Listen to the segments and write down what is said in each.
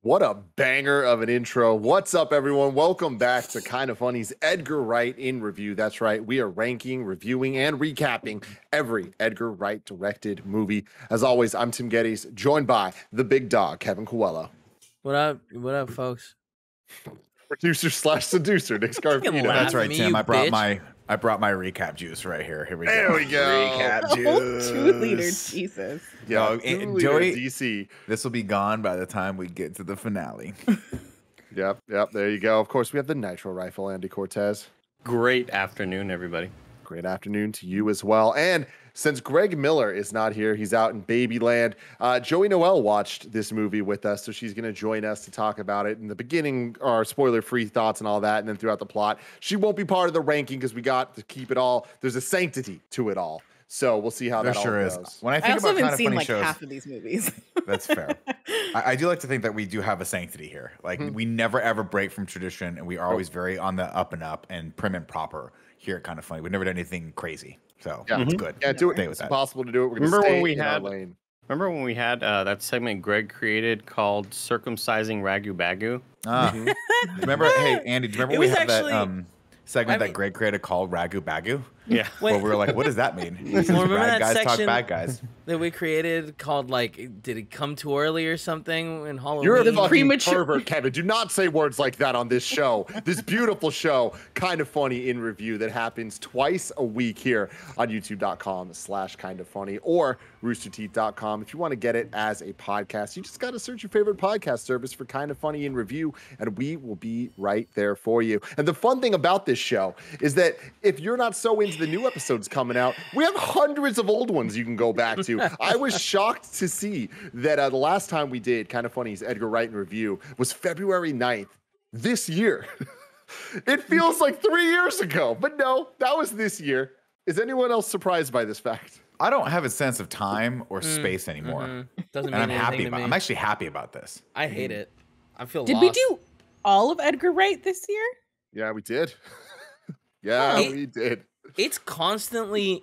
What a banger of an intro. What's up, everyone? Welcome back to Kinda Funny's Edgar Wright in Review. That's right. We are ranking, reviewing, and recapping every Edgar Wright directed movie. As always, I'm Tim Geddes, joined by the big dog, Kevin Coelho. What up? What up, folks? Producer slash seducer, Nick Scarpino. That's right, me, Tim. you I brought bitch. my recap juice right here. Here we go. There we go. Recap Oh, juice. 2 liters, Jesus. Yeah, No, Joey, Joey- DC. This will be gone by the time we get to the finale. Yep, there you go. Of course, we have the Nitro Rifle, Andy Cortez. Great afternoon, everybody. Great afternoon to you as well. And since Greg Miller is not here, he's out in Babyland. Joey Noel watched this movie with us, so she's going to join us to talk about it. In the beginning, our spoiler-free thoughts and all that, and then throughout the plot. She won't be part of the ranking because we got to keep it all. There's a sanctity to it all. So we'll see how There that sure all is. goes. When I I think also about haven't kind of seen funny like shows, half of these movies. that's fair. I do like to think that we do have a sanctity here. Like we never ever break from tradition, and we are always very on the up and up and prim and proper here at Kind of Funny. We've never done anything crazy, so Yeah. it's good. Yeah, do it. Stay with It's that. impossible to do it. We're gonna Remember when stay we in our had- lane. Remember when we had that segment Greg created called Circumcising RaGuProtag? Remember, hey Andy, do you remember It we was had actually- that segment I mean- that Greg created called RaGuProtag? Yeah. Where we were like, what does that mean? He says, Well, remember rad that guys talk section- bad guys. That we created called did it come too early or something in Halloween? You're a The fucking premature- pervert, Kevin. Do not say words like that on this show. This beautiful show, Kind of Funny in Review, that happens twice a week here on youtube.com/kindoffunny or roosterteeth.com. If you want to get it as a podcast, you just got to search your favorite podcast service for Kind of Funny in Review, and we will be right there for you. And the fun thing about this show is that if you're not so into the new episodes coming out, we have hundreds of old ones you can go back to. I was shocked to see that the last time we did Kind of Funny's Edgar Wright in Review was February 9th this year. It feels like 3 years ago, but no, that was this year. Is anyone else surprised by this fact? I don't have a sense of time or space anymore, Doesn't and mean I'm happy anything to about. me. I'm actually happy about this. I hate it. I feel Did lost. we do all of Edgar Wright this year? Yeah, we did. Yeah, It- we did. It's constantly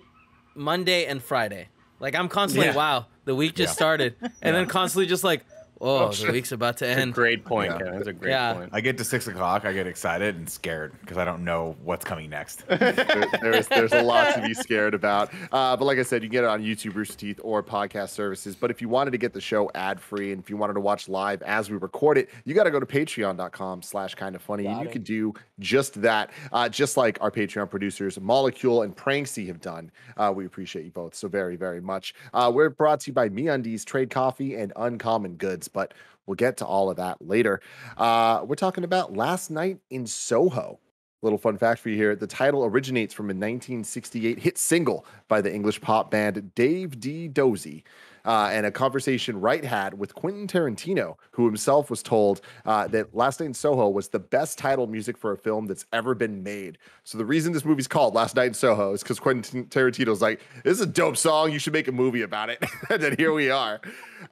Monday and Friday. Like I'm constantly, Yeah. wow, the week just started, and then constantly just like, oh, the shit. week's about to That's a end. great point, Yeah. Kevin. That's a great Yeah. point. I get to 6 o'clock, I get excited and scared because I don't know what's coming next. There's a lot to be scared about. But like I said, you can get it on YouTube, Rooster Teeth, or podcast services. But if you wanted to get the show ad-free and if you wanted to watch live as we record it, you got to go to patreon.com/kindoffunny. And you can do just that, just like our Patreon producers, Molecule and Pranksy have done. We appreciate you both so very, very much. We're brought to you by MeUndies, Trade Coffee, and Uncommon Goods. But we'll get to all of that later. We're talking about Last Night in Soho. Little fun fact for you here. The title originates from a 1968 hit single by the English pop band Dave D. Dozy. And a conversation Wright had with Quentin Tarantino, who himself was told that Last Night in Soho was the best title music for a film that's ever been made. So the reason this movie's called Last Night in Soho is because Quentin Tarantino's like, this is a dope song. You should make a movie about it. And then here we are.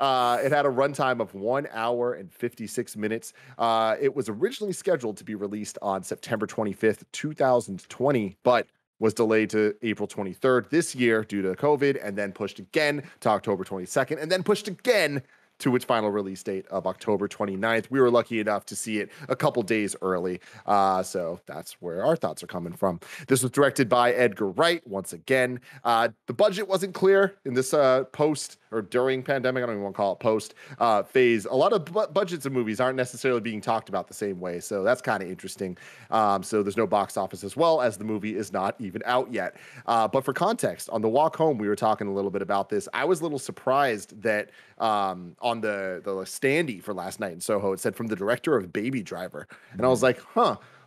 It had a runtime of 1 hour and 56 minutes. It was originally scheduled to be released on September 25th, 2020, but was delayed to April 23rd this year due to COVID, and then pushed again to October 22nd, and then pushed again to its final release date of October 29th. We were lucky enough to see it a couple days early. So that's where our thoughts are coming from. This was directed by Edgar Wright, once again. The budget wasn't clear in this post or during pandemic, I don't even want to call it post phase. A lot of budgets of movies aren't necessarily being talked about the same way. So that's kind of interesting. So there's no box office, as well as the movie is not even out yet. But for context, on the walk home, we were talking a little bit about this. I was a little surprised that on the standee for Last Night in Soho, it said from the director of Baby Driver. And I was like,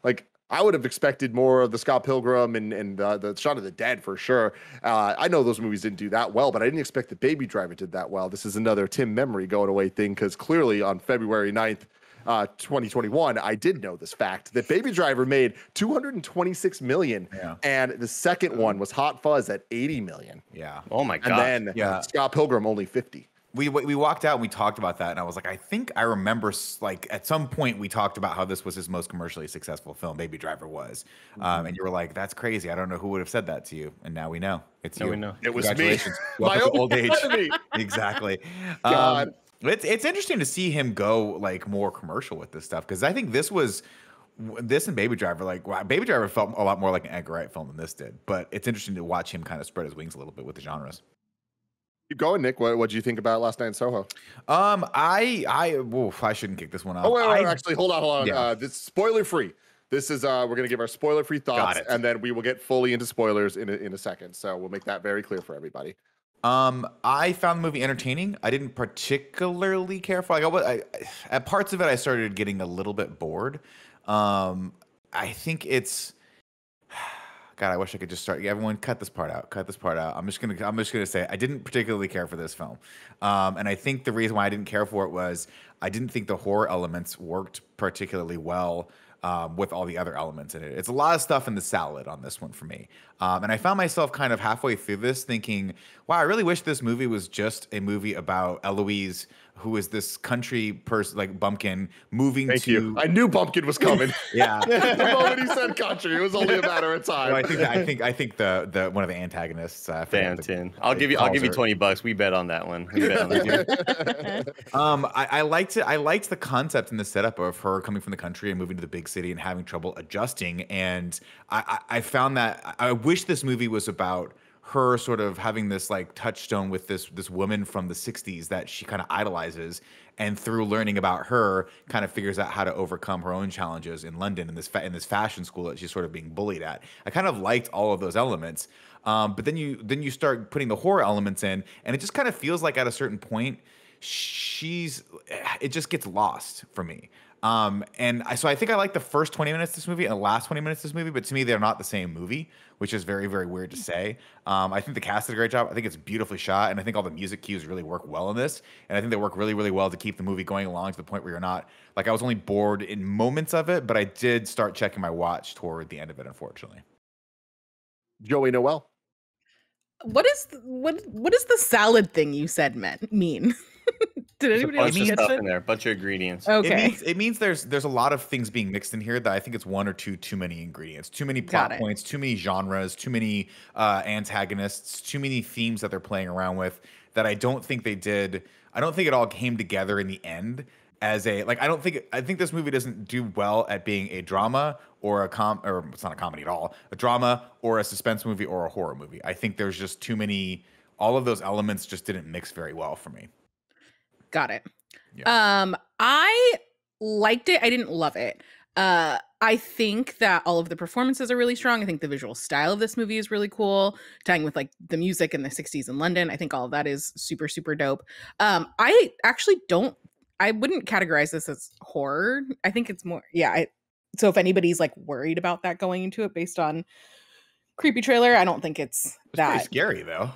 like, I would have expected more of the Scott Pilgrim and the Shaun of the Dead for sure. I know those movies didn't do that well, but I didn't expect that Baby Driver did that well. This is another Tim memory going away thing, because clearly on February 9th, 2021, I did know this fact that Baby Driver made 226 million, and the second one was Hot Fuzz at 80 million. Yeah. Oh my god. And then Scott Pilgrim only 50. We walked out and we talked about that, and I was like, I think I remember, like, at some point we talked about how this was his most commercially successful film, Baby Driver was, and you were like, that's crazy. I don't know who would have said that to you, and now we know. It's Now you. we know. It was me. Congratulations. My Welcome to own old age. enemy. Exactly. God. It's interesting to see him go like more commercial with this stuff because I think this and Baby Driver, like wow, Baby Driver felt a lot more like an Edgar Wright film than this did. But it's interesting to watch him kind of spread his wings a little bit with the genres. Keep going, Nick. What do you think about Last Night in Soho? I shouldn't kick this one off. Oh wait, actually, hold on. Yeah. This spoiler free. This is we're gonna give our spoiler free thoughts, and then we will get fully into spoilers in a second. So we'll make that very clear for everybody. I found the movie entertaining. I didn't particularly care for at parts of it. I started getting a little bit bored. I think it's God. I wish I could just start. Everyone, cut this part out. Cut this part out. I'm just gonna say I didn't particularly care for this film. And I think the reason why I didn't care for it was I didn't think the horror elements worked particularly well. With all the other elements in it. It's a lot of stuff in the salad on this one for me. And I found myself kind of halfway through this thinking, wow, I really wish this movie was just a movie about Eloise, who is this country person, like bumpkin, moving Thank to... you. I knew Bumpkin was coming. Yeah. The moment he said country, it was only a matter of time. Well, I think the one of the antagonists. Banton. I'll give you $20. We bet on that one. We bet on that one. I liked it. I liked the concept and the setup of her coming from the country and moving to the big city and having trouble adjusting. And I found that I wish this movie was about her sort of having this like touchstone with this woman from the 60s that she kind of idolizes, and through learning about her kind of figures out how to overcome her own challenges in London in this fashion school that she's sort of being bullied at. I kind of liked all of those elements. But then you start putting the horror elements in, and it just kind of feels like at a certain point it just gets lost for me. So I think I like the first 20 minutes of this movie and the last 20 minutes of this movie, but to me, they're not the same movie, which is very, very weird to say. I think the cast did a great job. I think it's beautifully shot, and I think all the music cues really work well in this. And I think they work really, really well to keep the movie going along to the point where you're not, like, I was only bored in moments of it, but I did start checking my watch toward the end of it, unfortunately. Joey Noel. What is the salad thing you said mean? Did anybody else Bunch of get stuff it? in there, bunch of ingredients. Okay. It means there's a lot of things being mixed in here that I think it's one or two too many ingredients, too many plot points, too many genres, too many antagonists, too many themes that they're playing around with that I don't think they did. I don't think it all came together in the end as a like. I think this movie doesn't do well at being a drama or or it's not a comedy at all, a drama or a suspense movie or a horror movie. I think there's just too many. All of those elements just didn't mix very well for me. Got it. Yeah. I liked it. I didn't love it. I think that all of the performances are really strong. I think the visual style of this movie is really cool, tying with like the music in the 60s in London. I think all of that is super, super dope. I actually I wouldn't categorize this as horror. I think it's more, so if anybody's like worried about that going into it based on creepy trailer, I don't think it's that. Pretty scary though.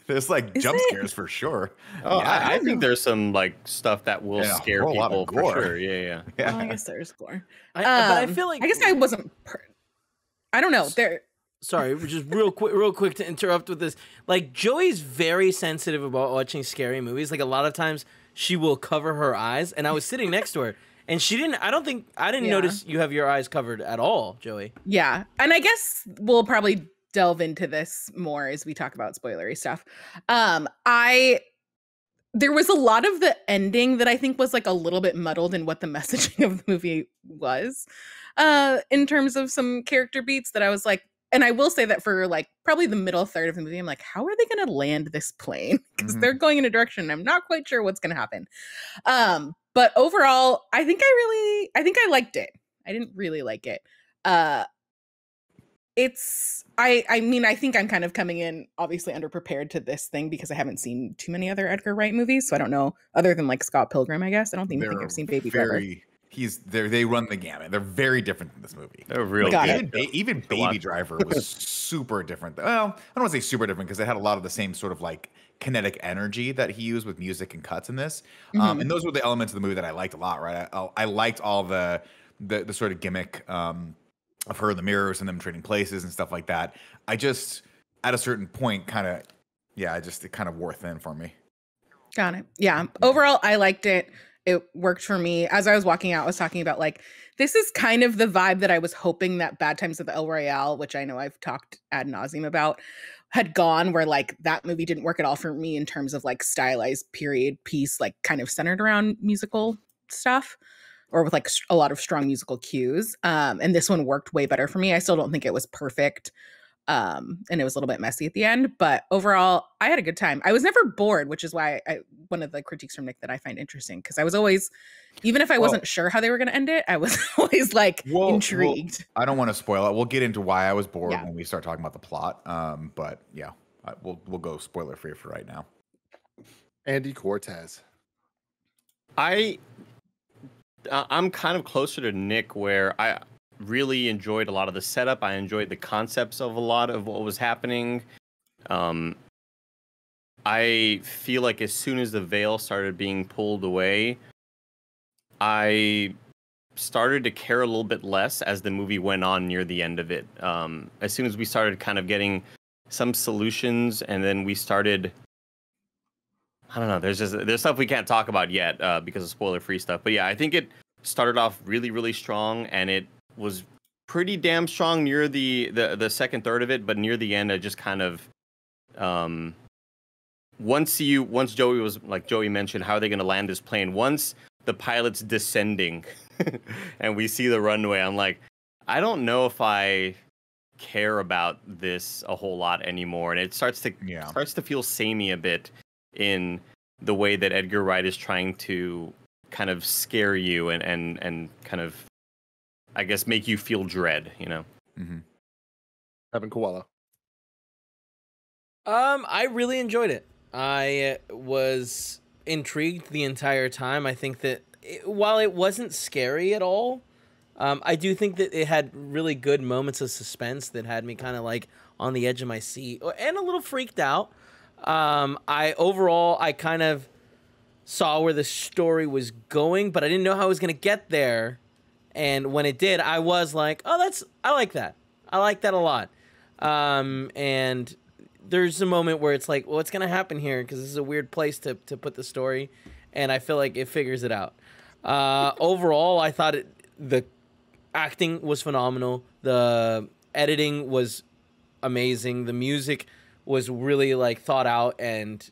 There's like jump scares for sure. Oh, Yeah. I think there's some like stuff that will scare a whole lot people of for gore. sure. Yeah. Well, I guess there's gore. But I feel like I guess I wasn't. I don't know. Sorry, just real quick to interrupt with this. Like, Joey's very sensitive about watching scary movies. Like, a lot of times she will cover her eyes, and I was sitting next to her, and she didn't. I didn't notice you have your eyes covered at all, Joey. Yeah, and I guess we'll probably delve into this more as we talk about spoilery stuff. There was a lot of the ending that I think was like a little bit muddled in what the messaging of the movie was, in terms of some character beats that I was like, and I will say that for like probably the middle third of the movie, I'm like, how are they going to land this plane? Because they're going in a direction and I'm not quite sure what's going to happen. But overall, I think I liked it. I didn't really like it. I think I'm kind of coming in obviously underprepared to this thing because I haven't seen too many other Edgar Wright movies. So I don't know, other than like Scott Pilgrim, I guess. I don't think I've seen Baby Driver. They run the gamut. They're very different than this movie. They're real good. Even Baby Driver was super different. Well, I don't want to say super different because it had a lot of the same sort of like kinetic energy that he used with music and cuts in this. And those were the elements of the movie that I liked a lot, right? I liked all the sort of gimmick of her in the mirrors and them trading places and stuff like that. I just, at a certain point, it kind of wore thin for me. Got it. Yeah. Overall, I liked it. It worked for me. As I was walking out, I was talking about like, this is kind of the vibe that I was hoping that Bad Times at the El Royale, which I know I've talked ad nauseum about, had gone, where like that movie didn't work at all for me in terms of like stylized period piece, like kind of centered around musical stuff, or with like a lot of strong musical cues. And this one worked way better for me. I still don't think it was perfect. And it was a little bit messy at the end, but overall I had a good time. I was never bored, which is why one of the critiques from Nick that I find interesting, because I was always, even if I wasn't sure how they were going to end it, I was always like intrigued. I don't want to spoil it. We'll get into why I was bored when we start talking about the plot. But yeah, we'll go spoiler free for right now. Andy Cortez. I'm kind of closer to Nick, where I really enjoyed a lot of the setup. I enjoyed the concepts of a lot of what was happening. I feel like as soon as the veil started being pulled away, I started to care a little bit less as the movie went on near the end of it. As soon as we started kind of getting some solutions, and then we started, I don't know, there's stuff we can't talk about yet because of spoiler-free stuff. But yeah, I think it started off really, really strong, and it was pretty damn strong near the second third of it. But near the end, I just kind of once Joey was like, Joey mentioned, how are they going to land this plane? Once the pilot's descending and we see the runway, I'm like, I don't know if I care about this a whole lot anymore. And it starts to feel samey a bit in the way that Edgar Wright is trying to kind of scare you and kind of, I guess, make you feel dread, you know? Mm-hmm. Evan Koala. I really enjoyed it. I was intrigued the entire time. I think that while it wasn't scary at all, I do think that it had really good moments of suspense that had me kind of like on the edge of my seat and a little freaked out. I kind of saw where the story was going, but I didn't know how I was going to get there. And when it did, I was like, oh, I like that. I like that a lot. And there's a moment where it's like, well, what's going to happen here? Because this is a weird place to put the story. And I feel like it figures it out. Overall, I thought the acting was phenomenal. The editing was amazing. The music was really like thought out, and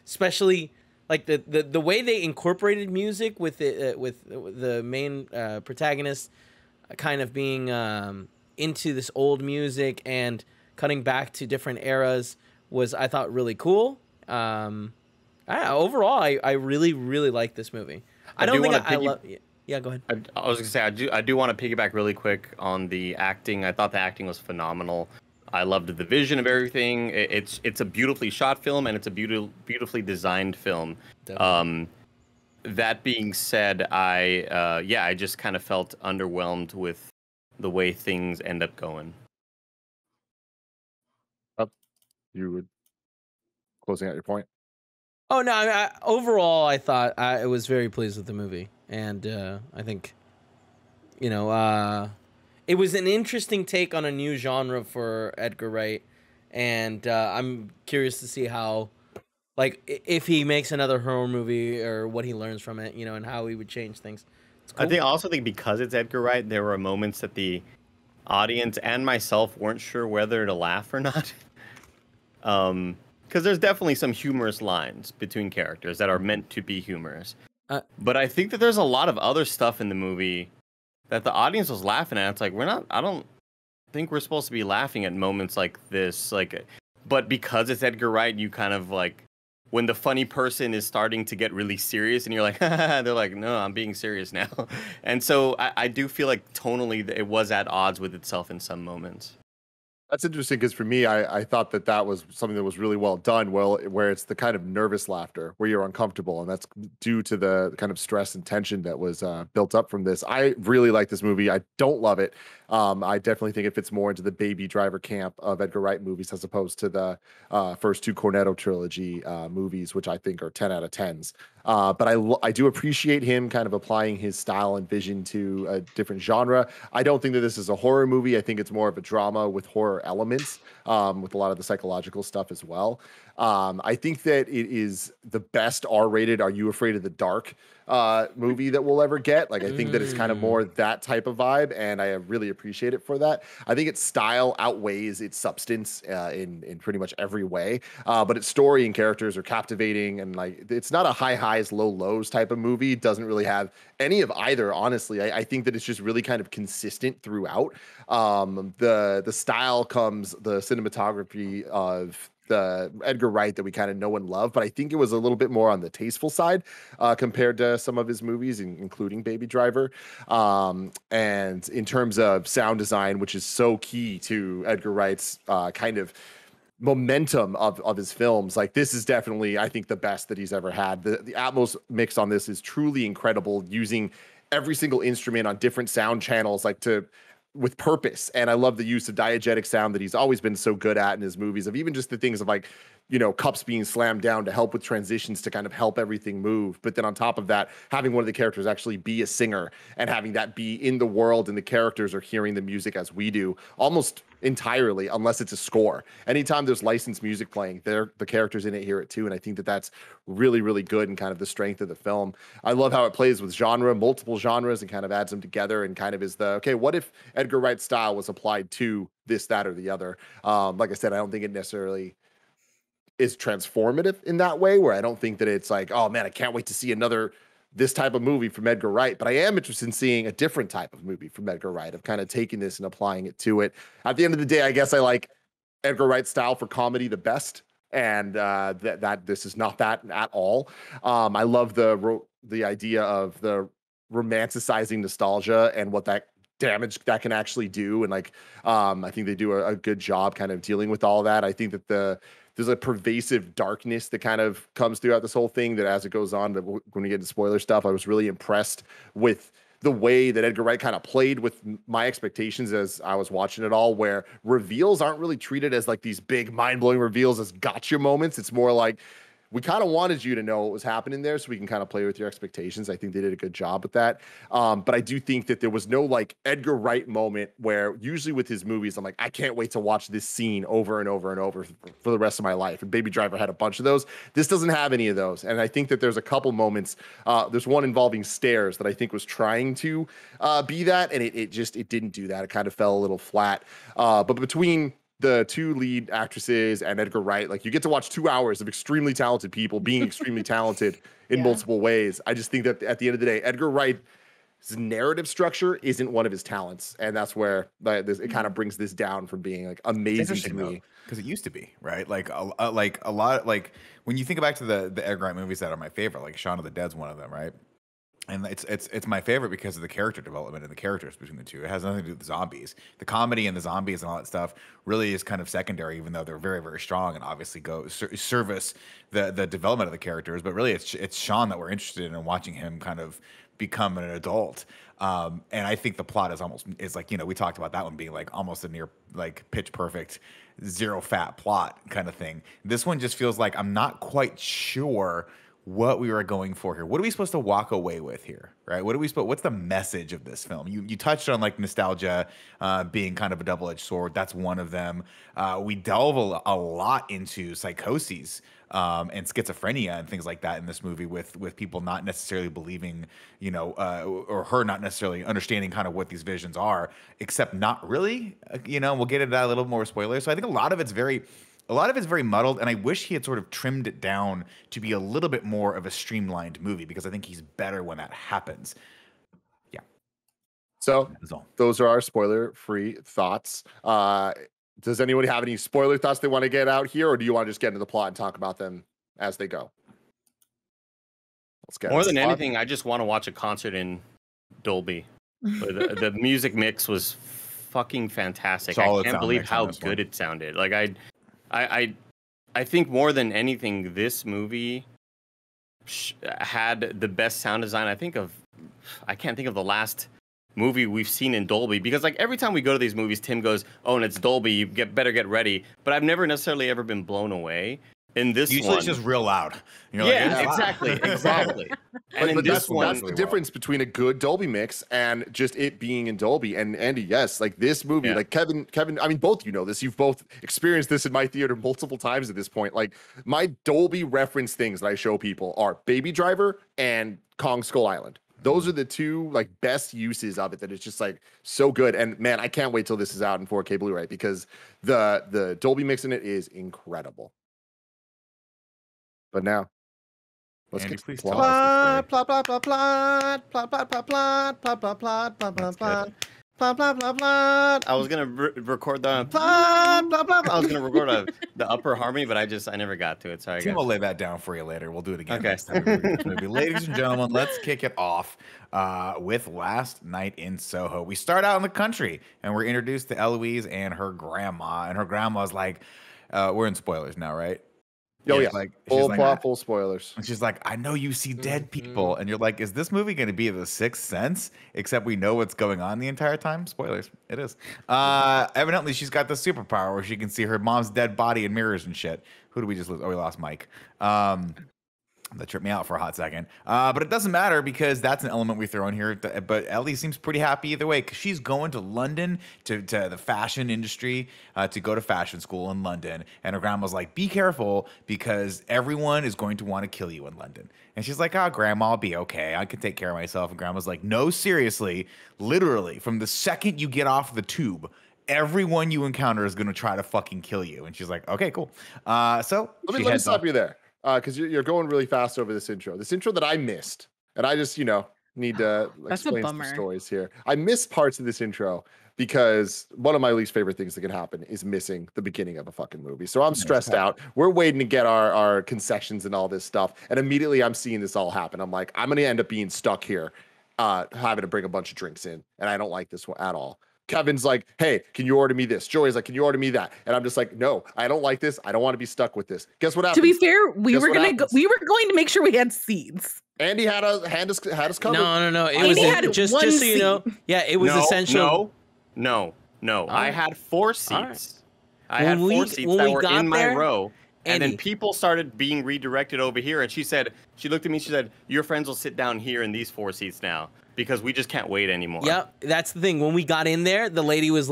especially like the way they incorporated music with the main protagonist kind of being into this old music and cutting back to different eras was, I thought, really cool. Overall, I really, really like this movie. I don't think I love. Yeah, go ahead. I was gonna say I do want to piggyback really quick on the acting. I thought the acting was phenomenal. I loved the vision of everything. It's a beautifully shot film, and it's a beautifully designed film. That being said, I just kind of felt underwhelmed with the way things end up going. You were closing out your point. Oh no! Overall, I thought I was very pleased with the movie, and I think, it was an interesting take on a new genre for Edgar Wright, and I'm curious to see how, like, if he makes another horror movie or what he learns from it, and how he would change things. It's cool. I also think because it's Edgar Wright, there were moments that the audience and myself weren't sure whether to laugh or not. Because there's definitely some humorous lines between characters that are meant to be humorous. But I think that there's a lot of other stuff in the movie that the audience was laughing at. It's like, I don't think we're supposed to be laughing at moments like this. But because it's Edgar Wright, you kind of like, when the funny person is starting to get really serious and you're like, they're like, no, I'm being serious now. And so I do feel like tonally it was at odds with itself in some moments. That's interesting because for me, I thought that was something that was really well done. Well, where it's the kind of nervous laughter where you're uncomfortable, and that's due to the kind of stress and tension that was built up from this. I really like this movie. I don't love it. I definitely think it fits more into the Baby Driver camp of Edgar Wright movies as opposed to the first two Cornetto trilogy movies, which I think are 10 out of 10s. But I do appreciate him kind of applying his style and vision to a different genre. I don't think that this is a horror movie. I think it's more of a drama with horror elements, with a lot of the psychological stuff as well. I think that it is the best R-rated Are You Afraid of the Dark movie that we'll ever get. Like, I think that it's kind of more that type of vibe, and I really appreciate it for that. I think its style outweighs its substance in pretty much every way, but its story and characters are captivating, and like it's not a high highs, low lows type of movie. It doesn't really have any of either, honestly. I think that it's just really kind of consistent throughout. The style comes, the cinematography of the Edgar Wright that we kind of know and love, but I think it was a little bit more on the tasteful side compared to some of his movies, including Baby Driver. And in terms of sound design, which is so key to Edgar Wright's kind of momentum of his films, like this is definitely, I think, the best that he's ever had. The Atmos mix on this is truly incredible, using every single instrument on different sound channels, like with purpose. And I love the use of diegetic sound that he's always been so good at in his movies, of even just the things of like, you know, cups being slammed down to help with transitions to kind of help everything move. But then on top of that, having one of the characters actually be a singer and having that be in the world, and the characters are hearing the music as we do almost entirely, unless it's a score. Anytime there's licensed music playing, the characters in it hear it too. And I think that that's really, really good and kind of the strength of the film. I love how it plays with multiple genres, and kind of adds them together, and kind of is okay, what if Edgar Wright's style was applied to this, that, or the other? Like I said, I don't think it necessarily is transformative in that way, where I don't think that it's like, oh man, I can't wait to see this type of movie from Edgar Wright, but I am interested in seeing a different type of movie from Edgar Wright, of kind of taking this and applying it to it. At the end of the day, I guess I like Edgar Wright's style for comedy the best, and that this is not that at all. I love the idea of the romanticizing nostalgia and what that damage that can actually do, and like I think they do a good job kind of dealing with all that. I think that there's a pervasive darkness that kind of comes throughout this whole thing, that as it goes on, that when we get into spoiler stuff, I was really impressed with the way that Edgar Wright kind of played with my expectations as I was watching it all, where reveals aren't really treated as like these big mind-blowing reveals as gotcha moments. It's more like, we kind of wanted you to know what was happening there, so we can kind of play with your expectations. I think they did a good job with that. But I do think that there was no like Edgar Wright moment where usually with his movies, I'm like, I can't wait to watch this scene over and over and over for the rest of my life. And Baby Driver had a bunch of those. This doesn't have any of those. And I think that there's a couple moments. There's one involving stairs that I think was trying to be that, and it didn't do that. It kind of fell a little flat. But between the two lead actresses and Edgar Wright, like, you get to watch 2 hours of extremely talented people being extremely talented in multiple ways. I just think that at the end of the day, Edgar Wright's narrative structure isn't one of his talents, and that's where it kind of brings this down from being like amazing to me. Because it used to be, right? Like a lot, like when you think back to the Edgar Wright movies that are my favorite, like Shaun of the Dead's one of them, right? And it's my favorite because of the character development and the characters between the two. It has nothing to do with the zombies. The comedy and the zombies and all that stuff really is kind of secondary, even though they're very, very strong and obviously service the development of the characters. But really, it's Shaun that we're interested in, and watching him kind of become an adult. And I think the plot is like, you know, we talked about that one being like almost a near like pitch perfect, zero fat plot kind of thing. This one just feels like I'm not quite sure what we were going for here. What are we supposed to walk away with here, right? What's the message of this film? You touched on like nostalgia being kind of a double-edged sword. That's one of them. We delve a lot into psychoses and schizophrenia and things like that in this movie, with people not necessarily believing, you know, or her not necessarily understanding kind of what these visions are, except not really. You know, we'll get into that a little more spoilers. So I think a lot of it's very muddled, and I wish he had sort of trimmed it down to be a little bit more of a streamlined movie, because I think he's better when that happens. Yeah. So those are our spoiler-free thoughts. Does anybody have any spoiler thoughts they want to get out here, or do you want to just get into the plot and talk about them as they go? Let's get more than anything, I just want to watch a concert in Dolby. The music mix was fucking fantastic. I can't believe how good it sounded. Like I think more than anything, this movie had the best sound design. I can't think of the last movie we've seen in Dolby, because like every time we go to these movies, Tim goes, "Oh, and it's Dolby. You better get ready." But I've never necessarily ever been blown away. In this Usually one, it's just real loud. And you're yeah, like, exactly. And in But this one, that's the difference between a good Dolby mix and just it being in Dolby. And Andy, yes, like this movie, Yeah. like Kevin, I mean, both you know this. You've both experienced this in my theater multiple times at this point. Like my Dolby reference things that I show people are Baby Driver and Kong Skull Island. Those are the two like best uses of it that it's just like so good. And man, I can't wait till this is out in 4K Blu-ray because the Dolby mix in it is incredible. But now, let's Andy, get please to the tell us plot. the story. Plot. I was gonna record the plot. I was gonna record the upper harmony, but I never got to it. Sorry, Tim guys. will lay that down for you later. We'll do it again Okay. next time we review this movie. Ladies and gentlemen, let's kick it off with Last Night in Soho. We start out in the country, and we're introduced to Eloise and her grandma. And her grandma's like, we're in spoilers now, right? Oh yeah, full like, plot, full spoilers. And she's like, I know you see dead people. And you're like, is this movie going to be The Sixth Sense? Except we know what's going on the entire time? Spoilers. It is. Evidently, she's got the superpower where she can see her mom's dead body in mirrors and shit. Who do we just lose? Oh, we lost Mike. That tripped me out for a hot second. But it doesn't matter because that's an element we throw in here. But Ellie seems pretty happy either way because she's going to London to the fashion industry to go to fashion school in London. And her grandma's like, be careful because everyone is going to want to kill you in London. And she's like, grandma, I'll be okay. I can take care of myself. And grandma's like, no, seriously, literally from the second you get off the tube, everyone you encounter is going to try to fucking kill you. And she's like, okay, cool. So let me stop you there. Because you're going really fast over this intro that I missed, and I just need to explain some stories here. I missed parts of this intro because one of my least favorite things that can happen is missing the beginning of a fucking movie. So I'm stressed out. We're waiting to get our concessions and all this stuff, and immediately I'm seeing this all happen. I'm like, I'm gonna end up being stuck here, having to bring a bunch of drinks in, and I don't like this one at all. Kevin's like, hey, can you order me this? Joey's like, can you order me that? And I'm just like, no, I don't like this. I don't want to be stuck with this. Guess what happens? To be fair, we were going to make sure we had seats. Andy had us covered. No. It Andy was had just one so you know. Yeah, it was essential. No. I had 4 seats. Right. I had 4 seats that were in my row. And Andy. then people started being redirected over here. And she looked at me, she said, your friends will sit down here in these 4 seats now because we just can't wait anymore. Yep, that's the thing. When we got in there, the lady was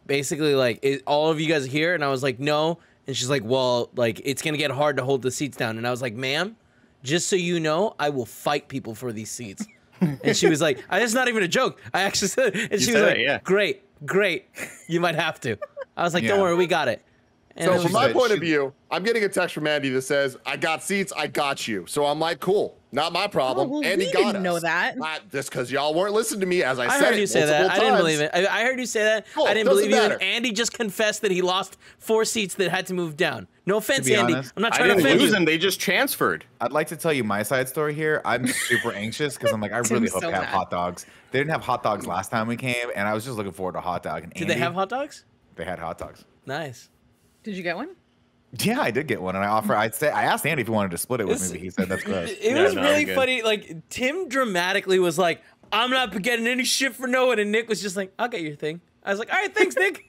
basically all of you guys are here? And I was like, no. And she's like, well, it's going to get hard to hold the seats down. And I was like, ma'am, just so you know, I will fight people for these seats. And she was like, it's not even a joke. I actually said it. And she was like, yeah. Great. You might have to. I was like, don't worry, we got it. And So from my point of view, I'm getting a text from Andy that says, I got seats, I got you. So I'm like, cool, not my problem. Oh, well, Andy we got didn't us. know that. Just because y'all weren't listening to me as I I said heard you say that. I didn't believe it. I heard you say that. Cool, I didn't doesn't believe you. matter. And Andy just confessed that he lost 4 seats that had to move down. No offense, be Andy. honest, I'm not I trying to didn't offend lose you. them. They just transferred. I'd like to tell you my side story here. I'm super anxious because I'm like, I really Tim's hope so to have mad. hot dogs. They didn't have hot dogs last time we came, and I was just looking forward to a hot dog. And Did they have hot dogs? They had hot dogs. Nice. Did you get one? Yeah, I did get one, and I asked Andy if he wanted to split it with me, but he said that's gross. It was really funny. Like, Tim dramatically was like, I'm not getting any shit for no one. And Nick was just like, I'll get your thing. I was like, all right, thanks, Nick.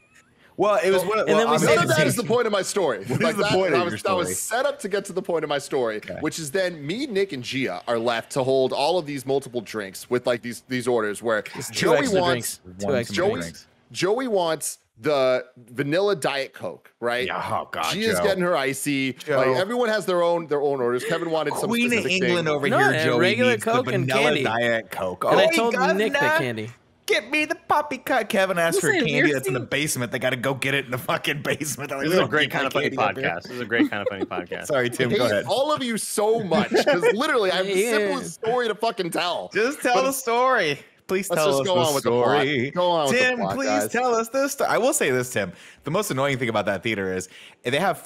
Well, it was one of, And then we None of that is the point of my story. What is the point of your That story? was set up to get to the point of my story, which is then me, Nick, and Gia are left to hold all of these multiple drinks with like these orders where Joey extra wants drinks. 2 extra drinks. Joey wants the vanilla Diet Coke, right? Yeah, oh God, Gia's Joe. getting her icy. Joe. Like everyone has their own orders. Kevin wanted some Queen of specific England thing. over No, here, and Joey regular needs Coke the and vanilla candy. Diet Coke. And I Oh, told governor, Nick the candy. Get me the poppy cut. Kevin asked for Listen, candy you're that's in the seeing- basement. They got to go get it in the fucking basement. They're like, This "We is a don't great keep kind my of funny candy up here." podcast. This is a great kind of funny podcast. Sorry, Tim. I Go hate ahead. all of you so much because literally I have the Yeah. simplest story to fucking tell. Just tell the story. Please Let's tell just us go the on with the plot. story. Go on with the Tim, plot, please guys. tell us this story. I will say this, Tim. The most annoying thing about that theater is they have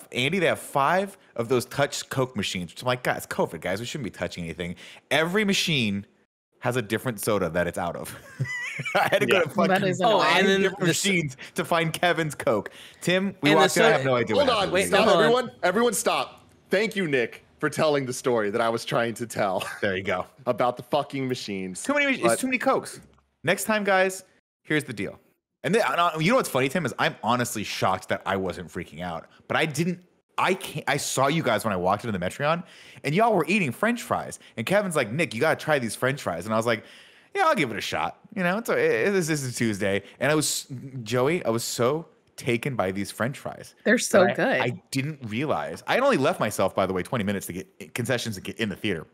5 of those touch Coke machines, which I'm like, guys, COVID, guys. We shouldn't be touching anything. Every machine has a different soda that it's out of. I had to go to That fucking is Oh, five and then different the- machines to find Kevin's Coke. Tim, we And the walked in. I have soda- no idea Hold what on, happened. Wait, stop, hold on. everyone. Everyone, stop. Thank you, Nick, for telling the story that I was trying to tell There you go. about the fucking machines. It's too many Cokes. Next time, guys, here's the deal. And then, you know what's funny, Tim, is I'm honestly shocked that I wasn't freaking out. But I didn't I saw you guys when I walked into the Metreon, and y'all were eating French fries. And Kevin's like, Nick, you gotta try these French fries. And I was like, yeah, I'll give it a shot. You know, this is a Tuesday. And I was so taken by these French fries. They're so good. I didn't realize. I had only left myself, by the way, 20 minutes to get concessions to get in the theater.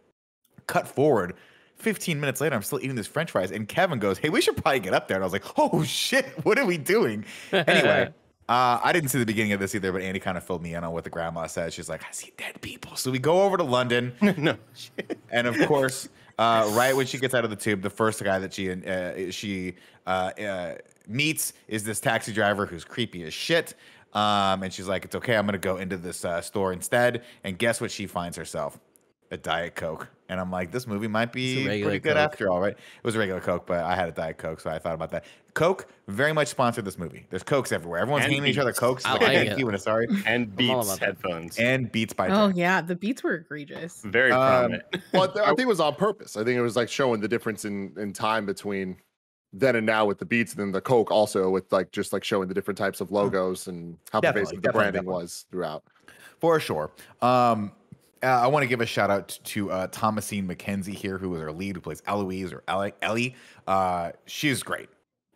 Cut forward. 15 minutes later, I'm still eating this French fries, and Kevin goes, "Hey, we should probably get up there." And I was like, "Oh shit, what are we doing?" Anyway, I didn't see the beginning of this either, but Andy kind of filled me in on what the grandma said. She's like, "I see dead people." So we go over to London. No shit. And of course, right when she gets out of the tube, the first guy that she meets is this taxi driver who's creepy as shit. And she's like, "It's okay, I'm gonna go into this store instead." And guess what? She finds herself a Diet Coke. And I'm like, this movie might be pretty good after all, right? It was a regular Coke, but I had a Diet Coke, so I thought about that. Coke very much sponsored this movie. There's Cokes everywhere. Everyone's handing each other Cokes. Like, thank you, and sorry. And Beats headphones. And Beats by Oh Jack. yeah, the Beats were egregious. Very prominent. Well, I think it was on purpose. I think it was like showing the difference in time between then and now with the Beats, and then the Coke also with like just like showing the different types of logos and how pervasive the branding was throughout. For sure. I want to give a shout out to Thomasin McKenzie here, who was our lead, who plays Eloise or Ellie. She's great.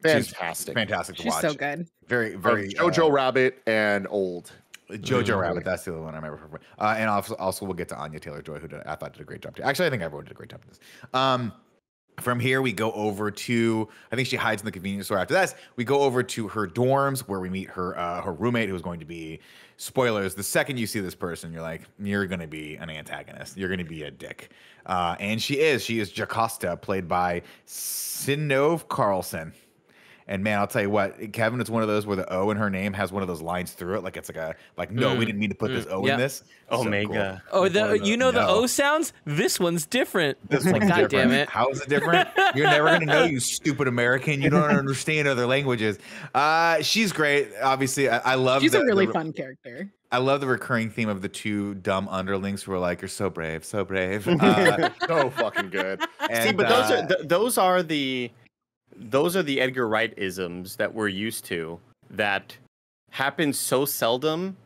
Fantastic. She's fantastic to She's watch. so good. Very, very. Jojo Rabbit and Old. Jojo Rabbit, that's the other one I remember. And also we'll get to Anya Taylor Joy, who I thought did a great job too. Actually, I think everyone did a great job in this. From here, we go over to, I think she hides in the convenience store. After that, we go over to her dorms where we meet her roommate, who's going to be, spoilers, the second you see this person, you're like, you're going to be an antagonist. You're going to be a dick. And she is. She is Jocasta, played by Sinead Carlson. And man, I'll tell you what, Kevin, it's one of those where the O in her name has one of those lines through it. Like it's like no, we didn't need to put this O in this. Omega. So cool. Oh, the O sounds? This one's different. This Like, one's God different. damn it. How is it different? You're never going to know, you stupid American. You don't understand other languages. She's great. Obviously, I love She's a really fun character. I love the recurring theme of the two dumb underlings who are like, "You're so brave, so brave." So fucking good. And, See, but those are the Edgar Wright isms that we're used to that happen so seldom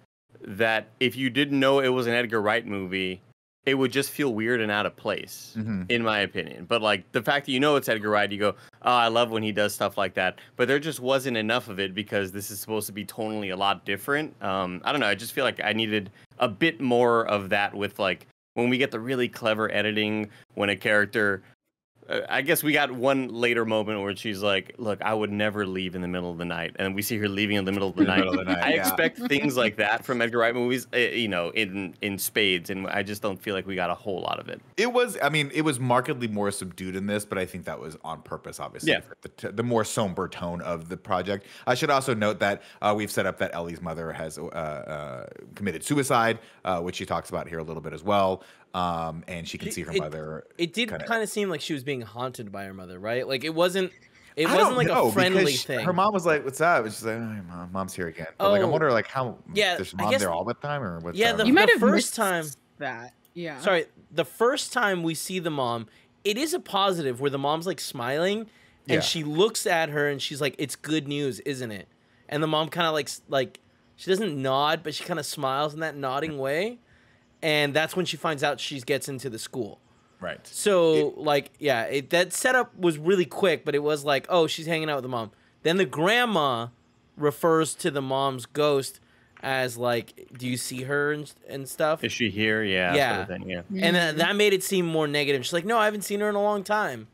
that if you didn't know it was an Edgar Wright movie, it would just feel weird and out of place, in my opinion. But like the fact that you know it's Edgar Wright, you go, "Oh, I love when he does stuff like that." But there just wasn't enough of it because this is supposed to be tonally a lot different. I don't know. I just feel like I needed a bit more of that with like when we get the really clever editing when a character. I guess we got one later moment where she's like, "Look, I would never leave in the middle of the night," and we see her leaving in the middle of the night. I expect things like that from Edgar Wright movies, in spades, and I just don't feel like we got a whole lot of it. it was markedly more subdued in this, but I think that was on purpose, obviously, Yeah. for the more somber tone of the project. I should also note that we've set up that Ellie's mother has committed suicide, which she talks about here a little bit as well. And she can see her mother. It did kind of seem like she was being haunted by her mother, right? Like it wasn't I don't like know, a friendly because thing. Her mom was like, "What's up?" And she's like, "Oh, mom's here again." But like, I wonder, like, how there's I mom guess- there all the time, or what's Yeah, up? You might the have first missed time that. Yeah. Sorry, the first time we see the mom, it is a positive where the mom's like smiling and she looks at her and she's like, "It's good news, isn't it?" And the mom kind of like she doesn't nod, but she kind of smiles in that nodding way. And that's when she finds out she gets into the school. Right. So, that setup was really quick, but it was like, oh, she's hanging out with the mom. Then the grandma refers to the mom's ghost as like, do you see her and stuff? Is she here? Yeah. Yeah. Sort of thing, yeah. And that made it seem more negative. She's like, no, I haven't seen her in a long time.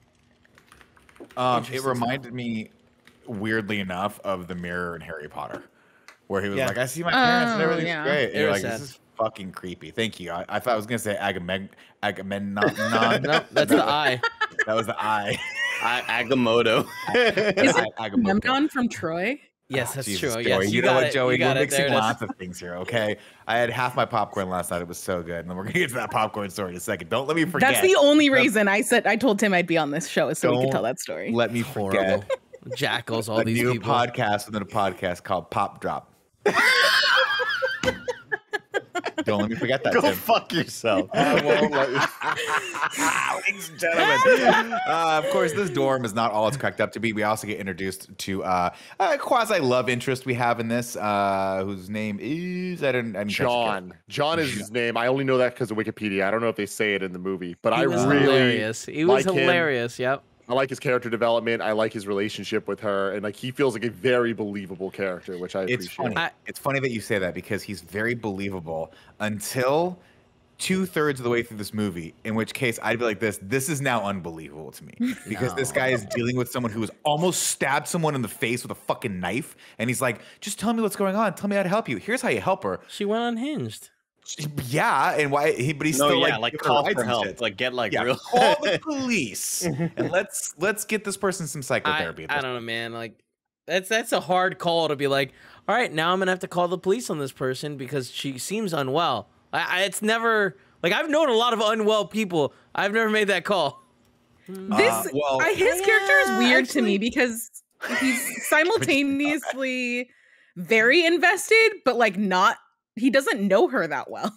It reminded me, weirdly enough, of the mirror in Harry Potter, where he was like, "I see my parents and everything's great." And you're like, "This is fucking creepy." Thank you. I thought I was gonna say Agamemnon. No, that's the I. That was the I. Agamotto. Is it Agamemnon from Troy? Yes, that's Jesus, true. Joey. Yes, you know what, Joey? You're There mixing it is. lots of things here, okay? I had half my popcorn last night. It was so good. And then we're going to get to that popcorn story in a second. Don't let me forget. That's the only reason I told Tim I'd be on this show, is so we could tell that story. Let me forget. Jackals, all A these new Don't let me forget that, Go Tim. fuck yourself. I won't let you. Ladies and gentlemen, of course, this dorm is not all it's cracked up to be. We also get introduced to a quasi love interest we have in this, whose name is I didn't catch John. John is his name. I only know that because of Wikipedia. I don't know if they say it in the movie, but I was really hilarious. He was like him. hilarious. Yep. I like his character development. I like his relationship with her, and like he feels like a very believable character, which I appreciate. It's funny. It's funny that you say that because he's very believable until 2/3 of the way through this movie, in which case I'd be like this is now unbelievable to me because this guy is dealing with someone who has almost stabbed someone in the face with a fucking knife, and he's like, just tell me what's going on, tell me how to help you, here's how you help her. She went unhinged. Yeah, and why but he's still like call for help, like get like real call the police and let's get this person some psychotherapy. I don't know, man. Like that's a hard call to be like, all right, now I'm gonna have to call the police on this person because she seems unwell. It's never like I've known a lot of unwell people. I've never made that call. His character is weird to me because he's simultaneously very invested, but like not. He doesn't know her that well.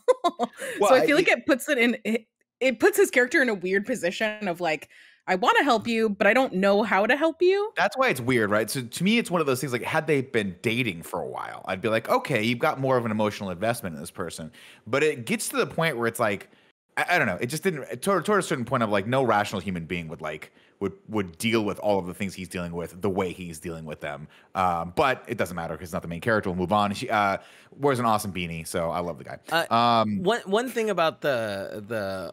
So I feel like it puts his character in a weird position of like, I want to help you, but I don't know how to help you. That's why it's weird, right? So to me, it's one of those things like had they been dating for a while, I'd be like, okay, you've got more of an emotional investment in this person. But it gets to the point where it's like, I don't know. It just didn't toward a certain point of like no rational human being would deal with all of the things he's dealing with the way he's dealing with them. But it doesn't matter because it's not the main character. We'll move on. She wears an awesome beanie, so I love the guy. One thing about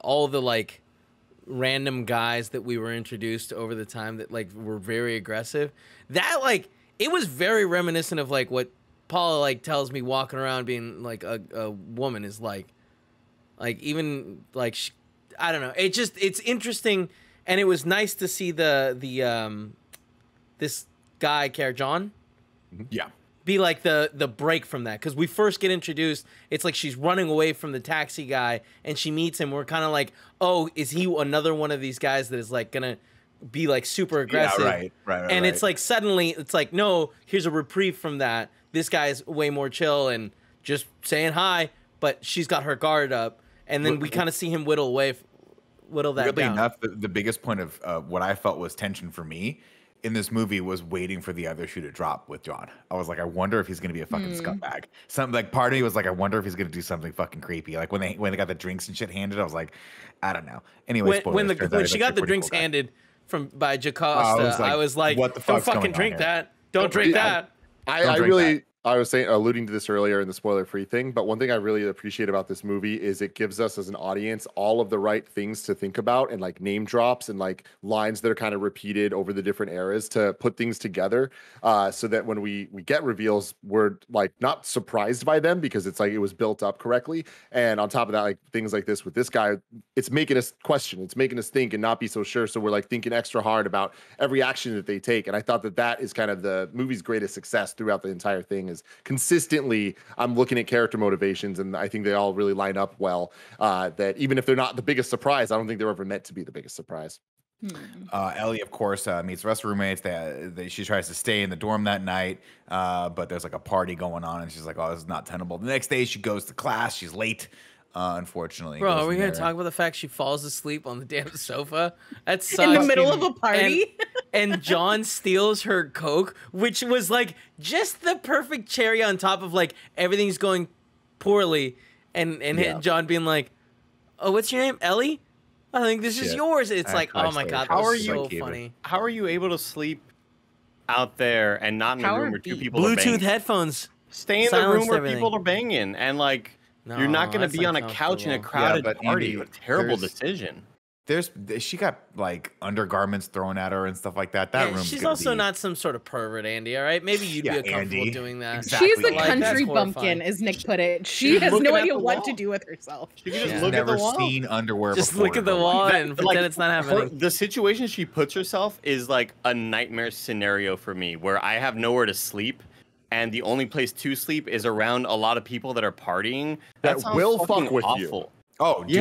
all the like random guys that we were introduced over the time that like were very aggressive, that like it was very reminiscent of like what Paula like tells me walking around being like a woman is like even like I don't know. It's interesting. And it was nice to see this guy, John, be like the break from that. Because we first get introduced, it's like she's running away from the taxi guy, and she meets him. We're kind of like, oh, is he another one of these guys that is like gonna be like super aggressive? Yeah, right. And it's like suddenly, it's like, no, here's a reprieve from that. This guy's way more chill and just saying hi, but she's got her guard up, and then we kind of see him whittle that Weirdly down. enough, the biggest point of what I felt was tension for me in this movie was waiting for the other shoe to drop with John. I was like, I wonder if he's gonna be a fucking scumbag. Something like part of me was like, I wonder if he's gonna do something fucking creepy. Like when they got the drinks and shit handed, I was like, I don't know. Anyway, when she got the drinks handed by Jocasta, I was like, what the don't fuck's fucking going drink on here? that. Don't drink that. I was saying, alluding to this earlier in the spoiler-free thing, but one thing I really appreciate about this movie is it gives us as an audience all of the right things to think about and like name drops and like lines that are kind of repeated over the different eras to put things together, so that when we get reveals, we're like not surprised by them because it's like it was built up correctly. And on top of that, like things like this with this guy, it's making us question, it's making us think and not be so sure. So we're like thinking extra hard about every action that they take. And I thought that is kind of the movie's greatest success throughout the entire thing. Is consistently I'm looking at character motivations, and I think they all really line up well, that even if they're not the biggest surprise, I don't think they're ever meant to be the biggest surprise. Ellie, of course, meets the rest of her roommates. She tries to stay in the dorm that night, but there's like a party going on, and she's like, oh, this is not tenable. The next day she goes to class, she's late, unfortunately. Bro, are we going to talk about the fact she falls asleep on the damn sofa? That sucks. In the middle of a party? And John steals her Coke, which was like just the perfect cherry on top of like everything's going poorly. And John being like, oh, what's your name? Ellie? I think this is yours. It's like, oh my God, that was so funny. How are you able to sleep out there and not in a room where two people are Bluetooth banging? headphones. Stay in the room where people are banging, and like you're not going to be on a couch in a crowded party. Andy, a terrible decision. She got like undergarments thrown at her and stuff like that. That room. She's also not some sort of pervert, Andy. All right, maybe you'd be comfortable doing that. Exactly. She's a country bumpkin, as Nick put it. She has no idea what to do with herself. She can just look at the wall. Never seen underwear. Just before, look at the wall and pretend it's not happening. The situation she puts herself is like a nightmare scenario for me, where I have nowhere to sleep, and the only place to sleep is around a lot of people that are partying. That will fuck with awful. you. Oh, dude,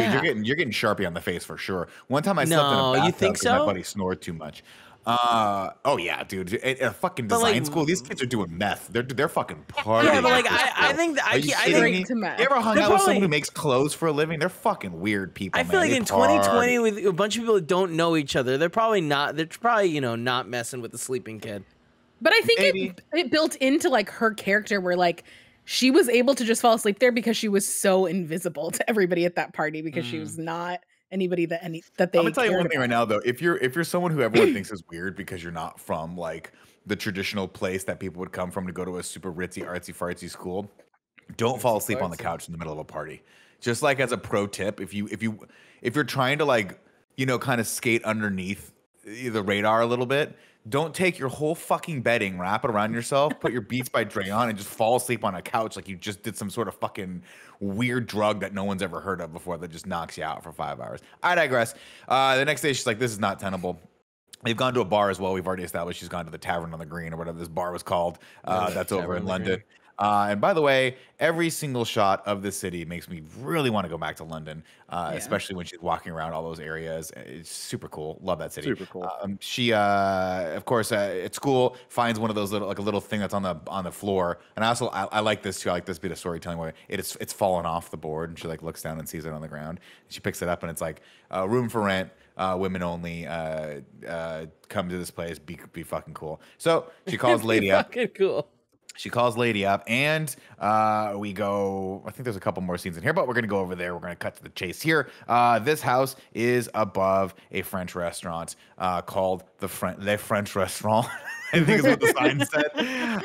you're getting Sharpie on the face for sure. One time I slept in a bathtub because my buddy snored too much. Oh yeah, dude. At fucking But, design like, school, these kids are doing meth. They're fucking partying. Yeah, but like after I school. think that Are you I kidding think me? to meth. You ever hung They're out with someone probably- who makes clothes for a living? They're fucking weird people. I feel man. like They in 2020 party. with a bunch of people that don't know each other, they're probably not messing with the sleeping kid. But I think Maybe. it built into like her character where like she was able to just fall asleep there because she was so invisible to everybody at that party because she was not anybody that they I'm gonna tell you cared one thing right about. now, though. If you're someone who everyone thinks is weird because you're not from like the traditional place that people would come from to go to a super ritzy, artsy, fartsy school, don't fall asleep on the couch in the middle of a party. Just like as a pro tip, if you're trying to like kind of skate underneath the radar a little bit, don't take your whole fucking bedding, wrap it around yourself, put your Beats by Dre on, and just fall asleep on a couch like you just did some sort of fucking weird drug that no one's ever heard of before that just knocks you out for 5 hours. I digress. The next day, she's like, this is not tenable. They've gone to a bar as well. We've already established she's gone to the Tavern on the Green or whatever this bar was called. That's over in London. And by the way, every single shot of the city makes me really want to go back to London, especially when she's walking around all those areas. It's super cool. Love that city. Super cool. She, of course, at school finds one of those little, like a little thing that's on the floor. And I like this too. I like this bit of storytelling where it's fallen off the board, and she like looks down and sees it on the ground. And she picks it up, and it's like room for rent. Women only. Come to this place. Be fucking cool. So she calls Lady up. Fucking cool. She calls Lady up, and we go. I think there's a couple more scenes in here, but we're gonna go over there. We're gonna cut to the chase here. This house is above a French restaurant called the French Restaurant. I think is what the sign said,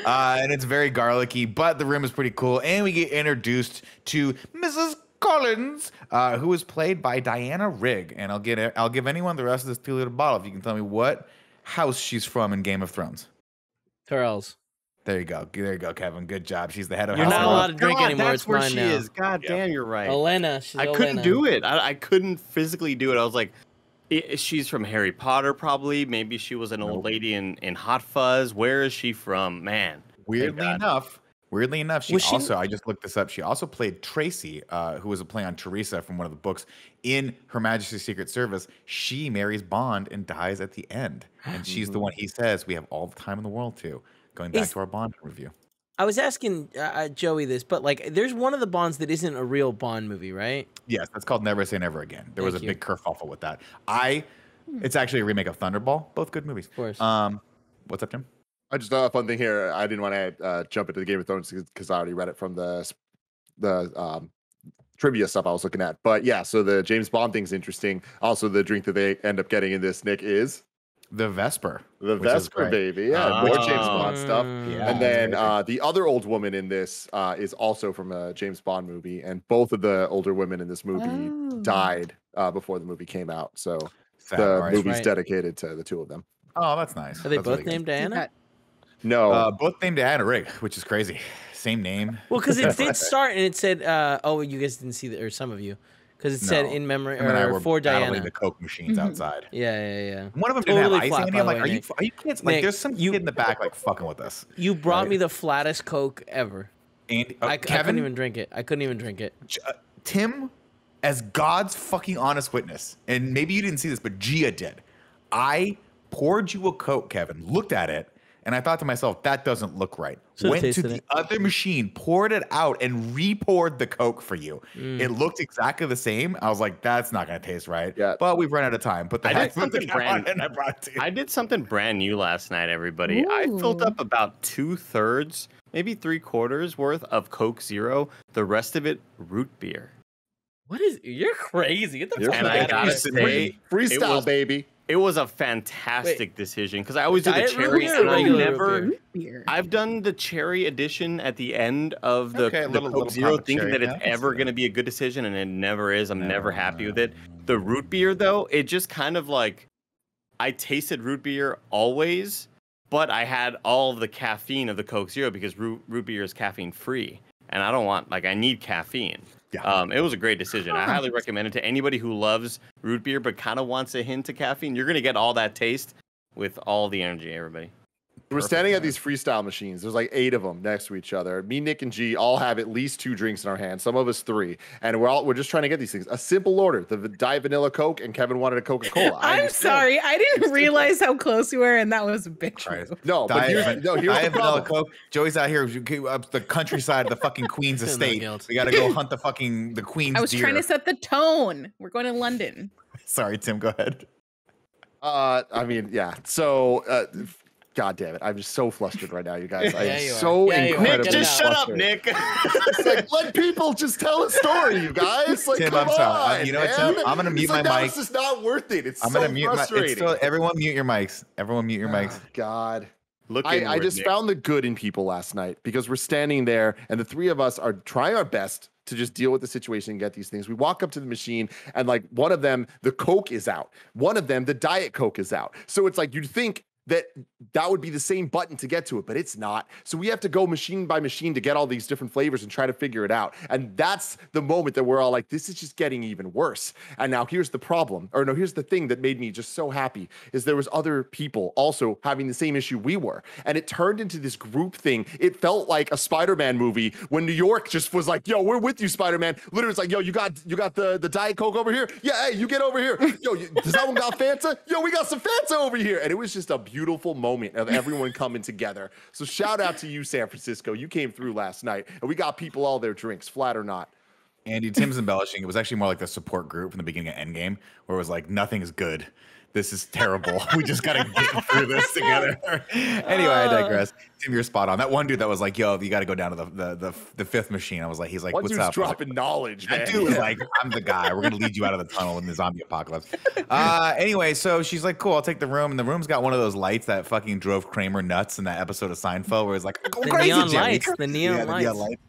and it's very garlicky, but the room is pretty cool. And we get introduced to Mrs. Collins, who is played by Diana Rigg, and I'll give anyone the rest of this 2-liter bottle if you can tell me what house she's from in Game of Thrones. Tyrell's. There you go, Kevin. Good job. She's the head of You're household. not allowed to drink anymore. That's It's where mine she now. is. God damn, you're right. Elena. She's I couldn't Elena. do it. I couldn't physically do it. I was like, she's from Harry Potter, probably. Maybe she was an old lady in Hot Fuzz. Where is she from? Man. Weirdly enough, she Was she- also, I just looked this up, she also played Tracy, who was a play on Teresa from one of the books in Her Majesty's Secret Service. She marries Bond and dies at the end. And she's the one he says we have all the time in the world to. Going back to our Bond review. I was asking Joey this, but like, there's one of the Bonds that isn't a real Bond movie, right? Yes, that's called Never Say Never Again. There was a Thank you. big kerfuffle with that. It's actually a remake of Thunderball. Both good movies. Of course. What's up, Tim? I just a fun thing here. I didn't want to jump into the Game of Thrones because I already read it from the trivia stuff I was looking at. But yeah, so the James Bond thing's interesting. Also, the drink that they end up getting in this, Nick, is The Vesper. the which is Vesper, great. baby. Yeah, more James Bond stuff. Yeah, And then that's crazy. the other old woman in this is also from a James Bond movie, and both of the older women in this movie died before the movie came out. So Sad, the right? movie's Right. dedicated to the two of them. Oh, that's nice. Are they That's both really good. named Diana? No, Both named Diana Rigg, which is crazy. Same name. Well, because it did start and it said, "Oh, you guys didn't see that," or some of you, because it said No. in memory Him and I or were for battling Diana. the Coke machines outside. Yeah. One of them Totally didn't have flat, ice, Andy. by I'm the like, way, are you kids? Like, Nick, there's some you- kid in the back, like, fucking with us. You brought Right. me the flattest Coke ever. And I Kevin, couldn't even drink it. I couldn't even drink it. Tim, as God's fucking honest witness, and maybe you didn't see this, but Gia did. I poured you a Coke, Kevin, looked at it, and I thought to myself, that doesn't look right. Should've Went to tasted the it. other machine, poured it out, and re-poured the Coke for you. It looked exactly the same. I was like, that's not going to taste right. Yeah. But we've run out of time. Put the I did heck something brand- and I brought it to you. I did something brand new last night, everybody. I filled Ooh. up about 2/3, maybe 3/4 worth of Coke Zero. The rest of it, root beer. What is? You're crazy. Get the You're fuck And out I of gotta here. say, freestyle, was- baby. it was a fantastic decision because I always do the Diet root cherry. beer or And I regular root never. beer? Beer. I've done the cherry edition at the end of the, Okay, the little Coke Zero, pop of thinking cherry. that Yeah, it's I can ever see going to that. be a good decision, and it never is. I'm never happy with it. The root beer, though, it just kind of like I tasted root beer always, but I had all of the caffeine of the Coke Zero because root beer is caffeine free, and I don't want I need caffeine. Yeah. It was a great decision. I highly recommend it to anybody who loves root beer but kind of wants a hint of caffeine. You're going to get all that taste with all the energy, everybody. We're standing at these freestyle machines. There's like 8 of them next to each other. Me, Nick, and G all have at least 2 drinks in our hands. Some of us 3, and we're just trying to get these things. A simple order: the Diet Vanilla Coke, and Kevin wanted a Coca-Cola. I'm sorry, I didn't realize how close you were, and that was a bitch move. No, but here's the problem. Coke. Joey's out here up the countryside of the fucking Queen's estate. We got to go hunt the Queen's. I was deer. trying to set the tone. We're going to London. Sorry, Tim. Go ahead. I mean, yeah. So, God damn it, I'm just so flustered right now, you guys. I'm Nick, just shut up, Nick. It's like, let people just tell a story, you guys. Like, Tim, come I'm sorry. on, You know what, Tim? I'm gonna mute my mic. It's just not worth it. It's I'm so gonna mute frustrating. everyone mute your mics. Everyone mute your mics. God. Look, I just found the good in people last night because we're standing there and the 3 of us are trying our best to just deal with the situation and get these things. We walk up to the machine and like one of them, the Coke is out. One of them, the Diet Coke is out. So it's like you'd think that would be the same button to get to it, but it's not. So we have to go machine by machine to get all these different flavors and try to figure it out. And that's the moment that we're all like, this is just getting even worse. And now here's the problem, or no, here's the thing that made me just so happy is there was other people also having the same issue we were. And it turned into this group thing. It felt like a Spider-Man movie when New York just was like, yo, we're with you, Spider-Man. Literally it's like, yo, you got the Diet Coke over here? Yeah, hey, you get over here. Yo, does that one got Fanta? Yo, we got some Fanta over here. And it was just a beautiful moment of everyone coming together. So shout out to you, San Francisco. You came through last night, and we got people all their drinks, flat or not. Andy, Tim's embellishing. It was actually more like the support group from the beginning of Endgame, where it was like, nothing's good. This is terrible. We just got to get through this together. Anyway, I digress. Tim, you're spot on. That one dude that was like, yo, you got to go down to the 5th machine. He's like, what's up? Dropping knowledge, man. That dude was like, I'm the guy. We're going to lead you out of the tunnel in the zombie apocalypse. Anyway, so she's like, cool, I'll take the room. And the room's got one of those lights that fucking drove Kramer nuts in that episode of Seinfeld where it's like, go crazy, the neon lights.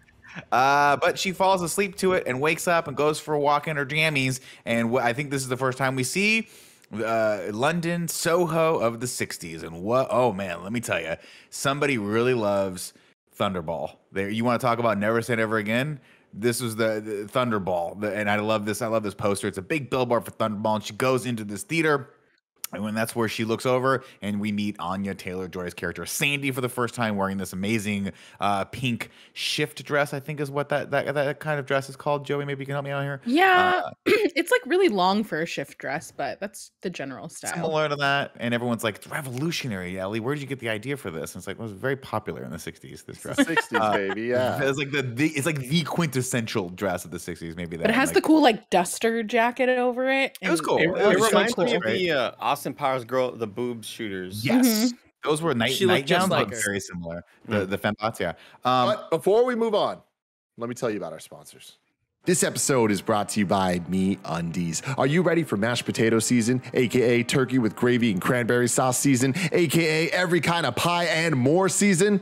But she falls asleep to it and wakes up and goes for a walk in her jammies. And I think this is the first time we see London, Soho of the 60s. And oh man, let me tell you, somebody really loves Thunderball. You want to talk about Never Say Never Again? This was the Thunderball. And I love this. I love this poster. It's a big billboard for Thunderball. And she goes into this theater. And when that's where she looks over and we meet Anya Taylor Joy's character, Sandy, for the first time wearing this amazing pink shift dress, I think is what that kind of dress is called. Joey, maybe you can help me out here. Yeah, it's like really long for a shift dress, but that's the general style. Similar to that. And everyone's like, it's revolutionary, Ellie. Where did you get the idea for this? And it's like, it was very popular in the 60s, this dress. 60s, baby, yeah. It's like it's like the quintessential dress of the 60s, maybe. But it has the cool like duster jacket over it. It was cool. It reminds cool, me of right? the Austin Powers girl, the boobs shooters. Yes. Those were She looked just nightgowns, like but her. very similar. The fembots, yeah. But before we move on, let me tell you about our sponsors. This episode is brought to you by MeUndies. Are you ready for mashed potato season, aka turkey with gravy and cranberry sauce season, aka every kind of pie and more season?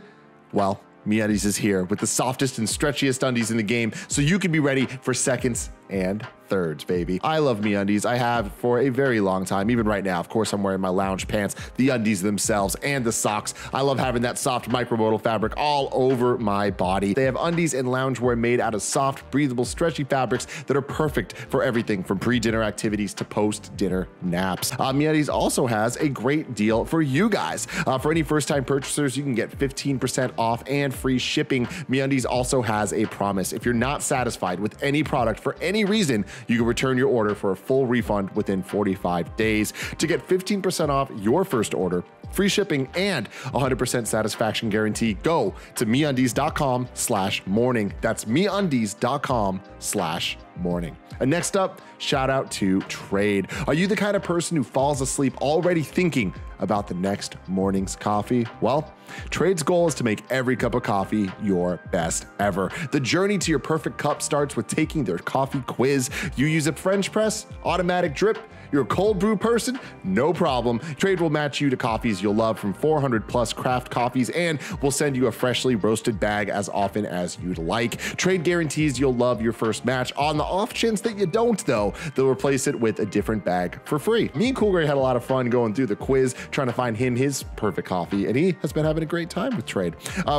Well, MeUndies is here with the softest and stretchiest undies in the game, so you can be ready for seconds and thirds, baby. I love MeUndies. I have for a very long time. Even right now, of course, I'm wearing my lounge pants, the undies themselves, and the socks. I love having that soft micromodal fabric all over my body. They have undies and loungewear made out of soft, breathable, stretchy fabrics that are perfect for everything from pre-dinner activities to post-dinner naps. MeUndies also has a great deal for you guys. For any first-time purchasers, you can get 15% off and free shipping. MeUndies also has a promise. If you're not satisfied with any product for any reason, you can return your order for a full refund within 45 days. To get 15% off your first order, free shipping, and 100% satisfaction guarantee, go to MeUndies.com/morning. That's MeUndies.com/morning. And next up, shout out to Trade. Are you the kind of person who falls asleep already thinking about the next morning's coffee? Well, Trade's goal is to make every cup of coffee your best ever. The journey to your perfect cup starts with taking their coffee quiz. You use a French press, automatic drip, you're a cold brew person? No problem. Trade will match you to coffees you'll love from 400 plus craft coffees and will send you a freshly roasted bag as often as you'd like. Trade guarantees you'll love your first match. On the off chance that you don't, though, they'll replace it with a different bag for free. Me and Cool Gray had a lot of fun going through the quiz, trying to find him his perfect coffee, and he has been having a great time with Trade.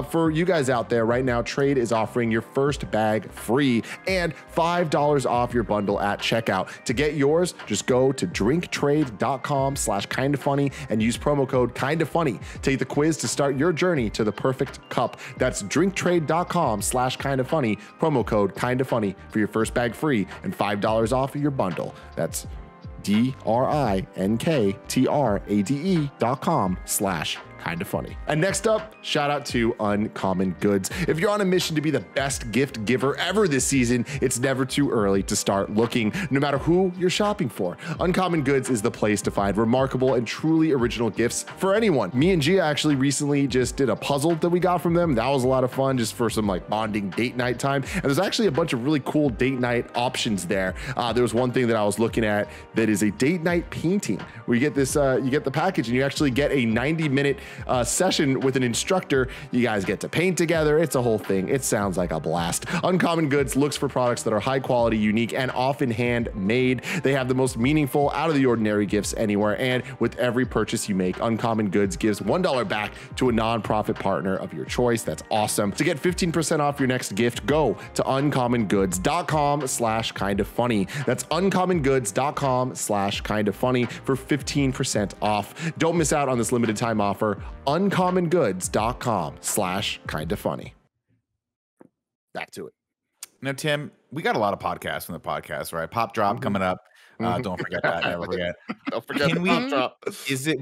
For you guys out there right now, Trade is offering your first bag free and $5 off your bundle at checkout. To get yours, just go to to drinktrade.com/kindafunny and use promo code kindafunny. Take the quiz to start your journey to the perfect cup. That's drinktrade.com/kindafunny, promo code kindafunny for your first bag free and $5 off of your bundle. That's drinktrade.com/kindafunny. And next up, shout out to Uncommon Goods. If you're on a mission to be the best gift giver ever this season, it's never too early to start looking, no matter who you're shopping for. Uncommon Goods is the place to find remarkable and truly original gifts for anyone. Me and Gia actually recently just did a puzzle that we got from them. That was a lot of fun, just for some like bonding date night time. And there's actually a bunch of really cool date night options there. There was one thing that I was looking at that is a date night painting, where you get this, you get the package and you actually get a 90-minute session with an instructor. You guys get to paint together. It's a whole thing. It sounds like a blast. Uncommon Goods looks for products that are high quality, unique, and often handmade. They have the most meaningful, out of the ordinary gifts anywhere. And with every purchase you make, Uncommon Goods gives $1 back to a nonprofit partner of your choice. That's awesome. To get 15% off your next gift, go to uncommongoods.com/kindafunny. That's uncommongoods.com/kindafunny for 15% off. Don't miss out on this limited time offer. uncommongoods.com/kindafunny. Back to it. Now, Tim, we got a lot of podcasts from the podcast, right? Pop Drop coming up. Don't forget that. Never forget. Don't forget the Pop Drop.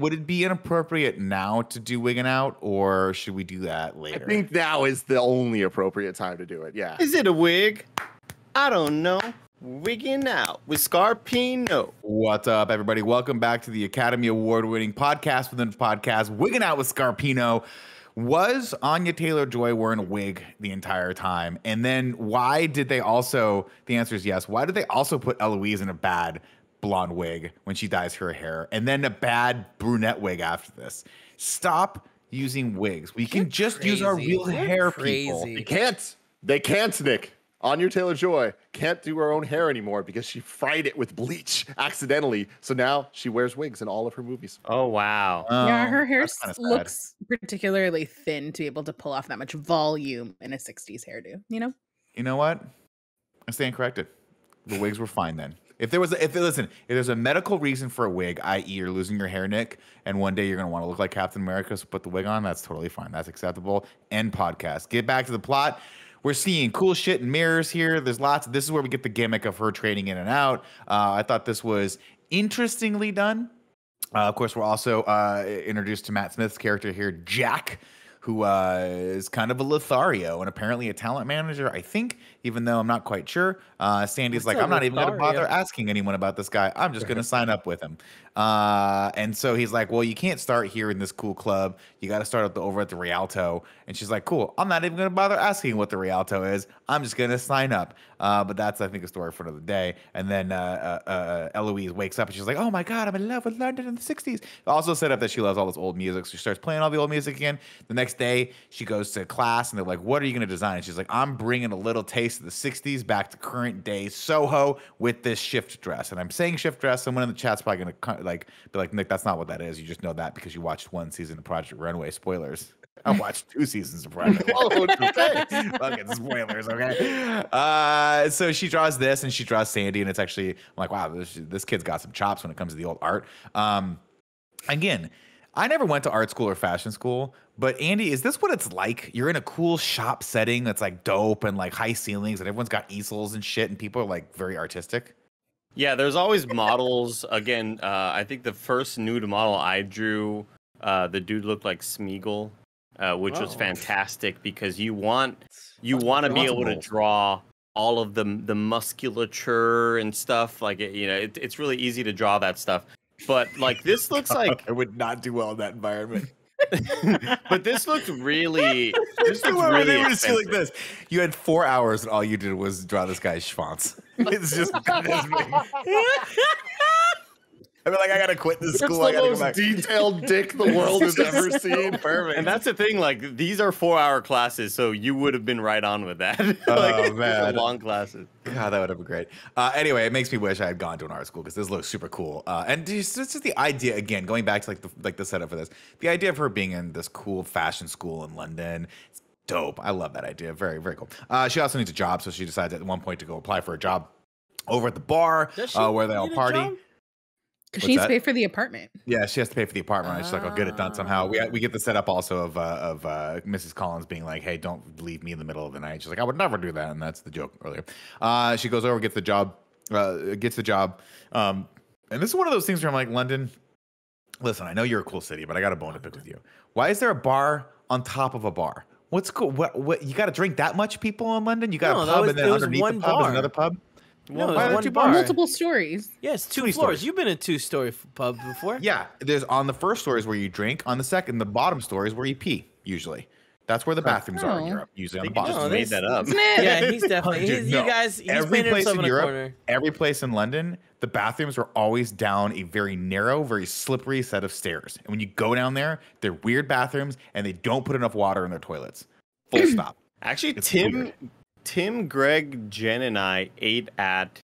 Would it be inappropriate now to do Wigging Out, or should we do that later? I think now is the only appropriate time to do it. Yeah. Is it a wig? I don't know. Wigging Out with Scarpino. What's up, everybody? Welcome back to the Academy Award-winning podcast within the podcast, Wigging Out with Scarpino. Was Anya Taylor Joy wearing a wig the entire time? And then why did they also, the answer is yes, why did they also put Eloise in a bad blonde wig when she dyes her hair, and then a bad brunette wig after this? Stop using wigs. We can just use our real hair, people. They can't, Nick. Anya Taylor Joy can't do her own hair anymore because she fried it with bleach accidentally. So now she wears wigs in all of her movies. Oh, wow. Yeah, her hair looks particularly thin to be able to pull off that much volume in a 60s hairdo, you know? You know what? I stand corrected. The wigs were fine then. If there's a medical reason for a wig, i.e. you're losing your hair, Nick, and one day you're going to want to look like Captain America, so put the wig on, that's totally fine. That's acceptable. End podcast. Get back to the plot. We're seeing cool shit in mirrors here. There's lots. This is where we get the gimmick of her trading in and out. I thought this was interestingly done. Of course, we're also introduced to Matt Smith's character here, Jack, who is kind of a Lothario and apparently a talent manager, I think, even though I'm not quite sure. Sandy's like, I'm not even going to bother asking anyone about this guy. I'm just going to sign up with him. And so he's like, well, you can't start here in this cool club. You got to start over at the Rialto. And she's like, cool, I'm not even going to bother asking what the Rialto is. I'm just going to sign up. But that's, I think, a story for another day. And then Eloise wakes up and she's like, oh my God, I'm in love with London in the 60s. Also set up that she loves all this old music. So she starts playing all the old music again. The next day, she goes to class and they're like, what are you going to design? And she's like, I'm bringing a little taste of the 60s back to current day Soho with this shift dress. And I'm saying shift dress. Someone in the chat's probably going to be like, Nick, that's not what that is. You just know that because you watched one season of Project Runway. Spoilers. I watched 2 seasons of Project Runway. Fucking spoilers, okay? So she draws this and she draws Sandy, and it's actually, I'm like, wow, this kid's got some chops when it comes to the old art. Again, I never went to art school or fashion school, but Andy, is this what it's like? You're in a cool shop setting that's like dope and like high ceilings and everyone's got easels and shit and people are like very artistic? Yeah, there's always models. Again, I think the first nude model I drew, the dude looked like Smeagol, which was fantastic because you want to be able to draw all of the musculature and stuff. Like, it's really easy to draw that stuff. But like this looks like I would not do well in that environment. But this looked really. This looked really expensive. Like this. You had 4 hours and all you did was draw this guy's schwanz. It's just. I mean, like, I gotta quit this school. That's the most detailed dick the world has ever seen. Perfect. And that's the thing. Like, these are 4-hour classes, so you would have been right on with that. Oh man, long classes. God, that would have been great. Anyway, it makes me wish I had gone to an art school because this looks super cool. And it's just the idea again, going back to the setup for this, the idea of her being in this cool fashion school in London. It's dope. I love that idea. Very, very cool. She also needs a job, so she decides at one point to go apply for a job over at the bar where they all party. Because she needs to pay for the apartment. Yeah, she has to pay for the apartment. She's like, I'll get it done somehow. We get the setup also of Mrs. Collins being like, hey, don't leave me in the middle of the night. She's like, I would never do that, and that's the joke earlier. She goes over, gets the job, and this is one of those things where I'm like, London, listen, I know you're a cool city, but I got a bone to pick with you. Why is there a bar on top of a bar? What's cool? What you got to drink that much people in London? You got a pub, and then underneath the pub is another pub. No, why are there one two bar. bars? Multiple stories. Yes, two floors. stories. You've been in a 2-story pub before. Yeah, there's on the first story is where you drink. On the second, the bottom story is where you pee. Usually, that's where the bathrooms are in Europe. Usually on the bottom. Just made that up. Yeah, he's definitely. Dude, You guys, he's every painted place himself in in a Europe, corner. every place in London, the bathrooms are always down a very narrow, very slippery set of stairs. And when you go down there, they're weird bathrooms, and they don't put enough water in their toilets. Full stop. Actually, It's Tim, Greg, Jen, and I ate at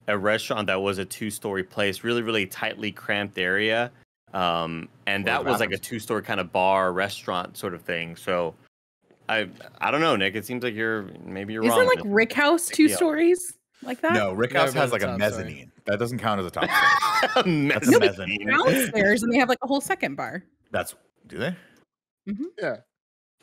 a restaurant that was a 2-story place, really, really tightly cramped area. And that was like a 2-story kind of bar, restaurant sort of thing. So I don't know, Nick. It seems like maybe you're wrong. Isn't like Rick House 2 stories like that? No, Rick House has like a mezzanine. That doesn't count as a top story. That's a mezzanine. Downstairs, and they have like a whole second bar. Do they? Mm-hmm. Yeah.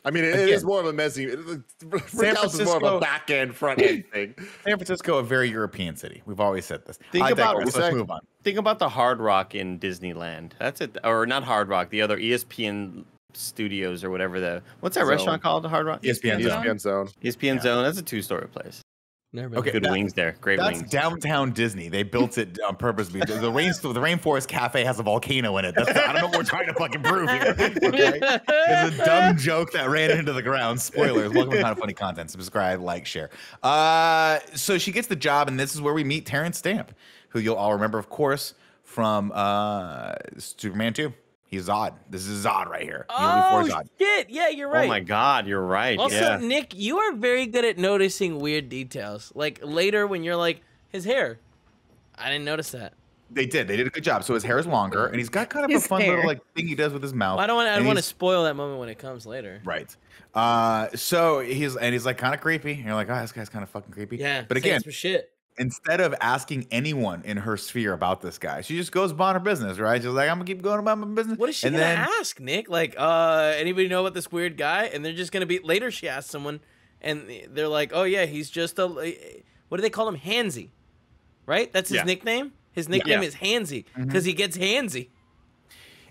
I mean, it is more of a mezzanine. Rick House is more of a back end, front end thing. San Francisco, a very European city. We've always said this. Let's move on. Think about the Hard Rock in Disneyland. That's it. Or not Hard Rock, the other ESPN Studios or whatever what's that restaurant called? The Hard Rock? ESPN Zone. ESPN Zone. That's a 2-story place. Never been. Okay, Good wings there. Great that's wings. downtown Disney. They built it on purpose. The Rainforest Cafe has a volcano in it. I don't know what we're trying to fucking prove here. Okay? It's a dumb joke that ran into the ground. Spoilers. Welcome to Kind of Funny Content. Subscribe, like, share. So she gets the job, and this is where we meet Terrence Stamp, who you'll all remember, of course, from Superman 2. He's Zod. This is Zod right here. Oh, shit. Yeah, you're right. Oh, my God. You're right. Also, yeah. Nick, you are very good at noticing weird details. Like later when you're like, his hair. I didn't notice that. They did a good job. So his hair is longer, and he's got kind of a fun little like thing he does with his mouth. Well, I don't want to spoil that moment when it comes later. Right. So he's like kind of creepy. And you're like, oh, this guy's kind of fucking creepy. Yeah. But again, for shit. Instead of asking anyone in her sphere about this guy, she just goes about her business, right? She's like, I'm gonna keep going about my business. What is she gonna ask, Nick? Like, anybody know about this weird guy? And they're just gonna be later. She asks someone, and they're like, oh yeah, he's just what do they call him? Handsy, right? That's his nickname. His nickname is Handsy because he gets handsy.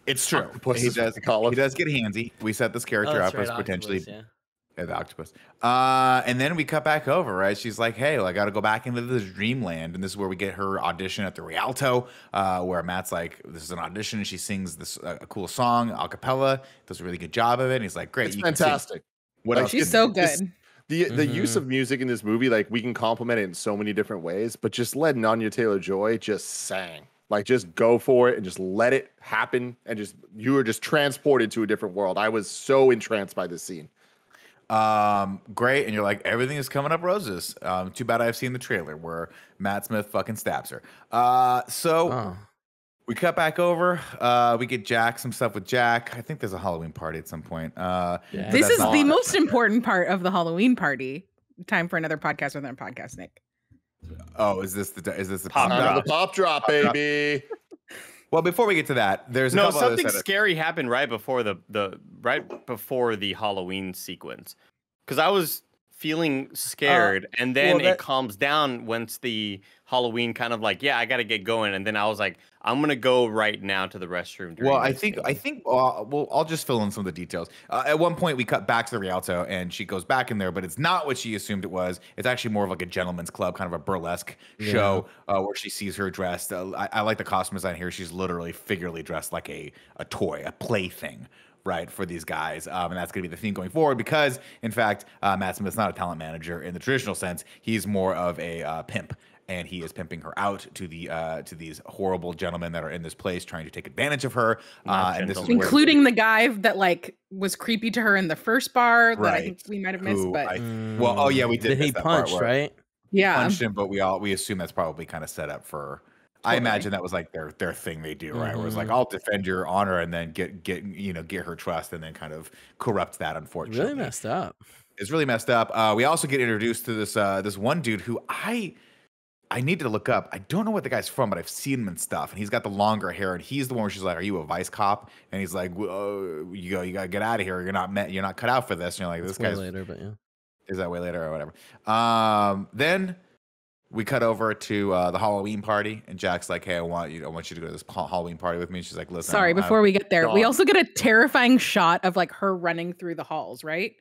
It's true. He does get handsy. We set this character up as potentially. The octopus. And then we cut back over, right? She's like, hey, I got to go back into this dreamland. And this is where we get her audition at the Rialto, where Matt's like, this is an audition. And she sings this a cool song, a cappella, does a really good job of it. And he's like, great. It's fantastic. What else? She's so good. The use of music in this movie, like we can compliment it in so many different ways, but just letting Anya Taylor Joy just sang. Like, just go for it and just let it happen. And you were just transported to a different world. I was so entranced by this scene. Great, and you're like, everything is coming up roses. Too bad I've seen the trailer where Matt Smith fucking stabs her. We cut back over. We get Jack, some stuff with Jack. I think there's a Halloween party at some point. This is the most important part of the Halloween party. Time for another podcast with our podcast, Nick. Oh, is this the pop drop? The pop drop, baby. Well, before we get to that, there's something scary happened right before the Halloween sequence, because I was feeling scared, and then it calms down once the Halloween kind of like, I got to get going, and then I was like, I'm gonna go right now to the restroom. Well, I think I'll just fill in some of the details. At one point, we cut back to the Rialto, and she goes back in there, but it's not what she assumed it was. It's actually more of like a gentleman's club, kind of a burlesque show, where she sees her dressed. I like the costume design here. She's literally figuratively dressed like a toy, a plaything. Right, for these guys. And that's going to be the theme going forward because, in fact, Matt Smith's not a talent manager in the traditional sense. He's more of a pimp. And he is pimping her out to these horrible gentlemen that are in this place trying to take advantage of her. And this is including the guy that like was creepy to her in the first bar that I think we might have missed. But we did. He punched, right? Yeah, punched him, but we assume that's probably kind of set up for. I imagine that was like their thing they do, right? Where it's like, I'll defend your honor and then get her trust and then kind of corrupt that. Unfortunately, really messed up. It's really messed up. We also get introduced to this one dude who I need to look up. I don't know what the guy's from, but I've seen him and stuff. And he's got the longer hair, and he's the one where she's like, "Are you a vice cop?" And he's like, "You gotta get out of here. You're not cut out for this." And you're like, "This guy's later, but yeah. Is that way later or whatever?" Then we cut over to the Halloween party, and Jack's like, "Hey, I want you to go to this Halloween party with me." And she's like, "Listen." Sorry, before we get there, we also get a terrifying shot of like her running through the halls, right?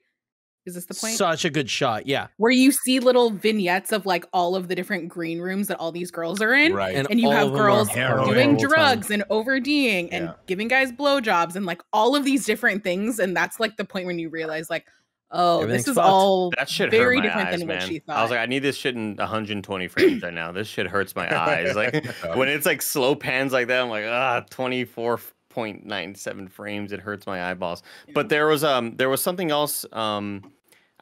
Is this the point? Such a good shot, yeah. Where you see little vignettes of like all of the different green rooms that all these girls are in. Right. And you have girls doing drugs time. and ODing and giving guys blowjobs and like all of these different things. And that's like the point when you realize like, oh, this is all that shit very hurt my different eyes, than man. what she thought. I was like, I need this shit in 120 frames right now. This shit hurts my eyes. Like when it's like slow pans like that, I'm like, 24.97 frames. It hurts my eyeballs. But there was something else.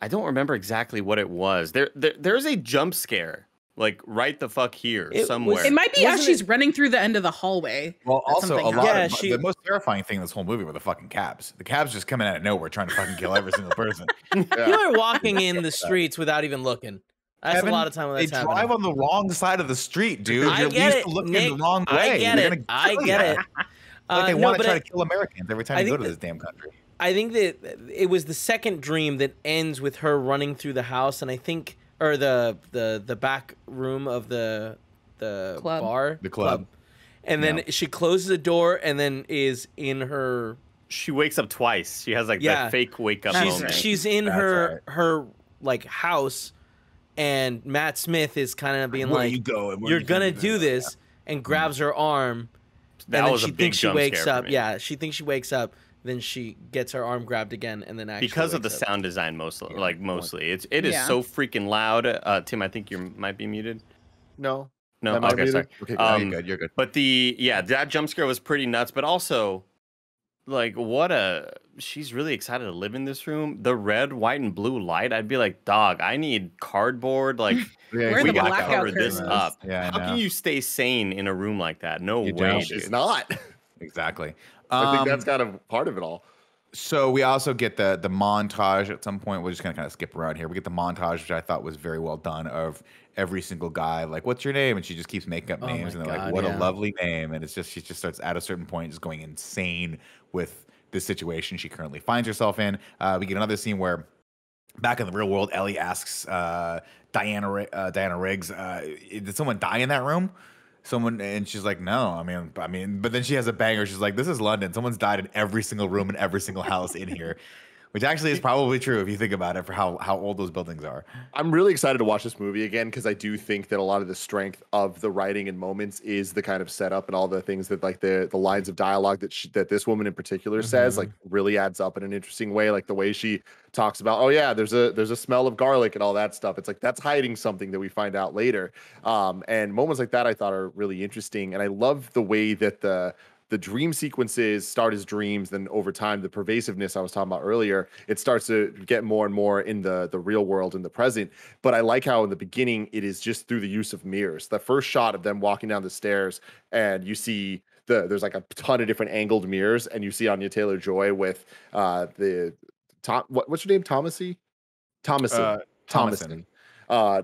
I don't remember exactly what it was. There's a jump scare. Like right the fuck here somewhere. It might be as she's running through the end of the hallway. Well, also the most terrifying thing in this whole movie were the fucking cabs. The cabs just coming out of nowhere trying to fucking kill every single person. You are walking in the streets without even looking. That's Evan, a lot of time when that's happening. They drive on the wrong side of the street, dude. I get it, looking Nick, the wrong way. I get it. I get it. Like they want to try to kill Americans every time you go to this damn country. I think that it was the second dream that ends with her running through the house, and I think, or the back room of the club. bar, the club, and then she closes the door, and then is in her. She wakes up twice. She has like that fake wake up moment. She's in her like house, and Matt Smith is kind of being like, "You're gonna do this," and grabs her arm. That was a big jump scare for me. Yeah, she thinks she wakes up. Then she gets her arm grabbed again, and then actually because of the wakes up. sound design, mostly it is so freaking loud. Tim, I think you might be muted. No. Okay, sorry. Okay, you're good. But that jump scare was pretty nuts. But also, like, she's really excited to live in this room. The red, white, and blue light. I'd be like, dog, I need cardboard. Like, we gotta cover this up. Yeah, how can you stay sane in a room like that? No way. She's not. Exactly. I think that's kind of part of it all. So we also get the montage at some point. We're just gonna kind of skip around here. We get the montage, which I thought was very well done, of every single guy. Like, what's your name? And she just keeps making up names, and they're like, what a lovely name. And it's just she just starts at a certain point just going insane with this situation she currently finds herself in. We get another scene where back in the real world, Ellie asks Diana Riggs, did someone die in that room? And she's like, no, I mean, but then she has a banger. She's like, this is London. Someone's died in every single room in every single house in here, which actually is probably true if you think about it for how old those buildings are. I'm really excited to watch this movie again because I do think that a lot of the strength of the writing and moments is the kind of setup and all the things that like the lines of dialogue that this woman in particular says like really adds up in an interesting way. Like the way she talks about, oh yeah, there's a smell of garlic and all that stuff. It's like that's hiding something that we find out later. And moments like that I thought are really interesting. And I love the way that the dream sequences start as dreams, then over time, the pervasiveness I was talking about earlier, it starts to get more and more in the real world, in the present. But I like how in the beginning, it is just through the use of mirrors. The first shot of them walking down the stairs, and you see there's like a ton of different angled mirrors, and you see Anya Taylor Joy with what's her name? Thomasin.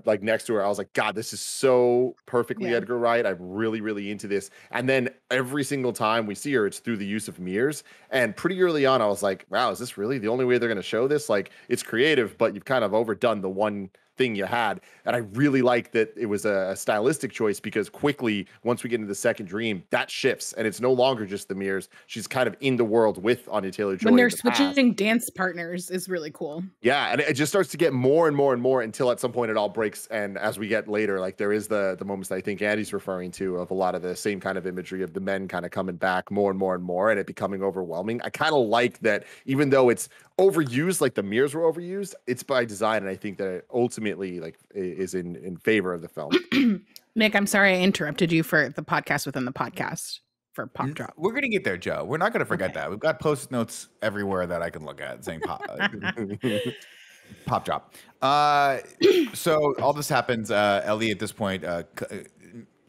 Like next to her. I was like, God, this is so perfectly Edgar Wright. I'm really, really into this. And then every single time we see her, it's through the use of mirrors. And pretty early on, I was like, wow, is this really the only way they're going to show this? Like, it's creative, but you've kind of overdone the one thing you had. And I really like that it was a stylistic choice because quickly, once we get into the second dream, that shifts and it's no longer just the mirrors. She's kind of in the world with Anya Taylor Joy. When they're switching dance partners is really cool. Yeah, and it just starts to get more and more and more until at some point it all breaks. And as we get later, like there is the moments that I think Andy's referring to of a lot of the same kind of imagery of the men kind of coming back more and more and more and it becoming overwhelming. I kind of like that even though it's overused, like the mirrors were overused, it's by design. And I think that it ultimately like is in favor of the film. Nick, I'm sorry I interrupted you for the podcast within the podcast for Pop Drop. We're going to get there, Joe. We're not going to forget that. We've got post notes everywhere that I can look at saying Pop Drop. So all this happens. Ellie at this point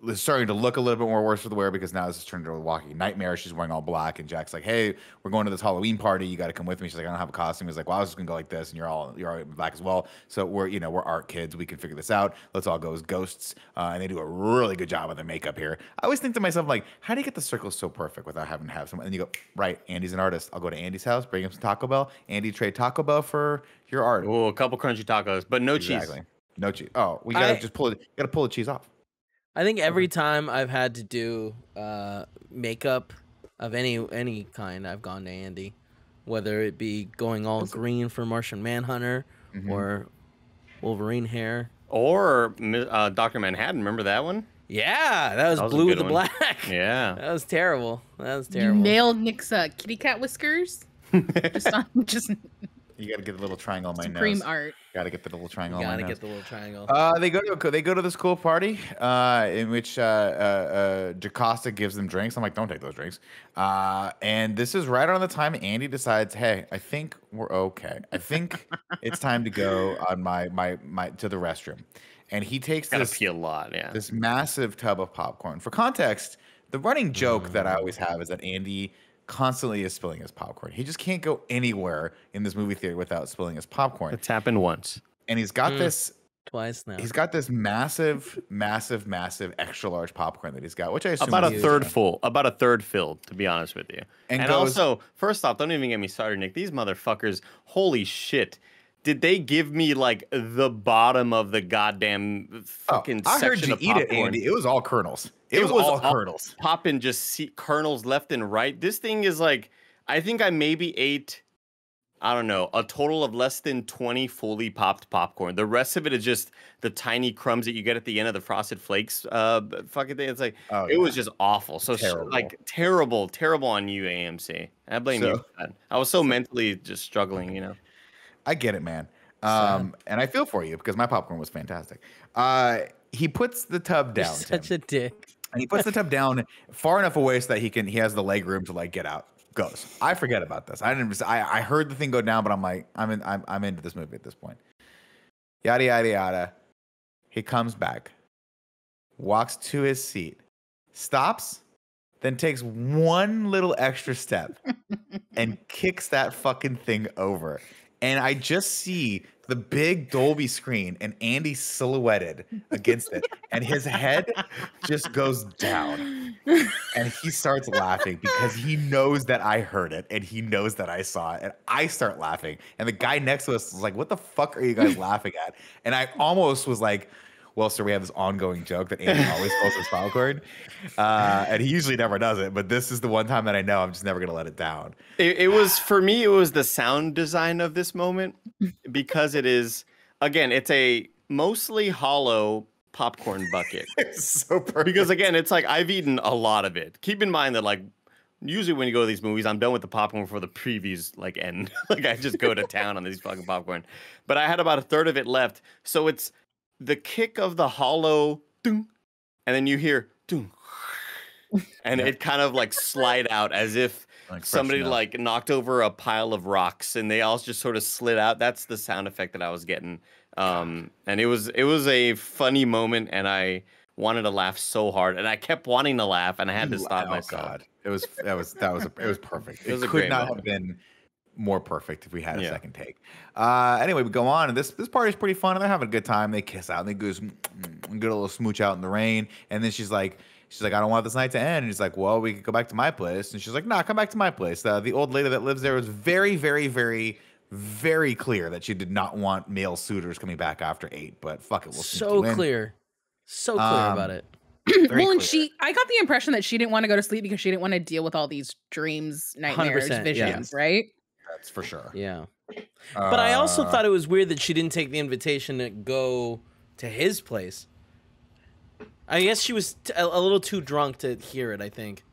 is starting to look a little bit more worse for the wear because now this has turned into a walking nightmare. She's wearing all black, and Jack's like, "Hey, we're going to this Halloween party. You got to come with me." She's like, "I don't have a costume." He's like, "Well, I was just gonna go like this, and you're all black as well. So we're art kids. We can figure this out. Let's all go as ghosts." And they do a really good job of their makeup here. I always think to myself, like, how do you get the circles so perfect without having to have someone? And you go, right, Andy's an artist. I'll go to Andy's house, bring him some Taco Bell. Andy, trade Taco Bell for your art. Oh, a couple crunchy tacos, but no cheese. No cheese. Oh, we gotta just pull it. You gotta pull the cheese off. I think every time I've had to do makeup of any kind, I've gone to Andy, whether it be going all green for Martian Manhunter or Wolverine hair. Or Dr. Manhattan, remember that one? Yeah, that was blue with the black. Yeah. That was terrible. You nailed Nick's kitty cat whiskers. just You gotta get the little triangle on my supreme nose. art. Gotta get the little triangle on my nose. Gotta get the little triangle. They go to this cool party in which Jocasta gives them drinks. I'm like, don't take those drinks. And this is right around the time Andy decides, hey, I think we're okay. I think it's time to go on my to the restroom. And he takes this massive tub of popcorn. For context, the running joke that I always have is that Andy constantly is spilling his popcorn. He just can't go anywhere in this movie theater without spilling his popcorn. It's happened once. And he's got this twice now. He's got this massive extra large popcorn that he's got, which I assume about a third full, about a third filled, to be honest with you. And also, first off, don't even get me started, Nick. These motherfuckers, holy shit. Did they give me like the bottom of the goddamn fucking section of popcorn? I heard you eat it, Andy. It was all kernels. It was all kernels. Popping just kernels left and right. This thing is like, I think I maybe ate, I don't know, a total of less than 20 fully popped popcorn. The rest of it is just the tiny crumbs that you get at the end of the Frosted Flakes fucking thing. It's like, it was just awful. So terrible on you, AMC. I blame you for that. I was so mentally just struggling, you know. I get it, man. And I feel for you because my popcorn was fantastic. He puts the tub down. You're such a dick. And he puts the tub down far enough away so that he has the leg room to like get out. Goes. I forget about this. I heard the thing go down, but I'm like, I'm into this movie at this point. Yada yada yada. He comes back, walks to his seat, stops, then takes one little extra step and kicks that fucking thing over. And I just see the big Dolby screen and Andy silhouetted against it. And his head just goes down. And he starts laughing because he knows that I heard it and he knows that I saw it. And I start laughing. And the guy next to us was like, what the fuck are you guys laughing at? And I almost was like, well, sir, we have this ongoing joke that Andy always calls his popcorn. And he usually never does it. But this is the one time that I know I'm just never going to let it down. It was, for me, it was the sound design of this moment. Because it is, again, it's a mostly hollow popcorn bucket. It's so perfect. Because, again, it's like I've eaten a lot of it. Keep in mind that, like, usually when you go to these movies, I'm done with the popcorn before the previews, like, end. Like, I just go to town on these fucking popcorn. But I had about a third of it left. So it's the kick of the hollow, ding, and then you hear, ding, and it kind of like slide out as if like somebody like knocked over a pile of rocks and they all just sort of slid out. That's the sound effect that I was getting. And it was a funny moment, and I wanted to laugh so hard, and I kept wanting to laugh, and I had to stop myself. God. It was perfect. It was a could great not moment. have been more perfect if we had a second take. Anyway, we go on, and this party's pretty fun, and they're having a good time. They kiss out, and they go get a little smooch out in the rain, and then she's like, I don't want this night to end. And he's like, well, we could go back to my place. And she's like, nah, come back to my place. The old lady that lives there was very, very, very, very clear that she did not want male suitors coming back after 8. But fuck it, we'll so clear about it. Well, and I got the impression that she didn't want to go to sleep because she didn't want to deal with all these dreams, nightmares, visions, right? That's for sure. Yeah. But I also thought it was weird that she didn't take the invitation to go to his place. I guess she was a little too drunk to hear it, I think.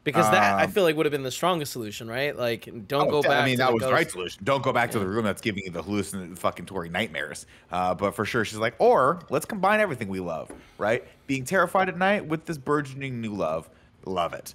Because that, I feel like, would have been the strongest solution, right? Like, don't go back. I mean, to that the was the ghost. right solution. Don't go back to the room that's giving you the hallucinatory fucking nightmares. But for sure, she's like, or let's combine everything we love, right? Being terrified at night with this burgeoning new love. Love it.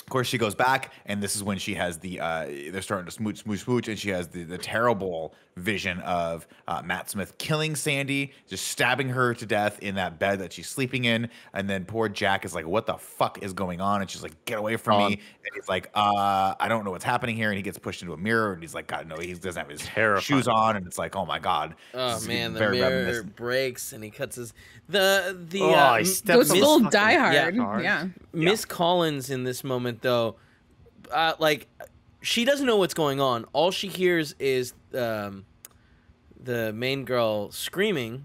Of course, she goes back, and this is when she has the they're starting to smooch, and she has the terrible vision of Matt Smith killing Sandy, just stabbing her to death in that bed that she's sleeping in, and then poor Jack is like, "What the fuck is going on?" And she's like, "Get away from me!" And he's like, "I don't know what's happening here," and he gets pushed into a mirror, and he's like, "God, no, he doesn't have his shoes on," and it's like, "Oh my god!" Oh man, the mirror breaks, and he cuts his he goes full Die Hard. Yeah. Miss Collins in this moment, though, like, she doesn't know what's going on. All she hears is the main girl screaming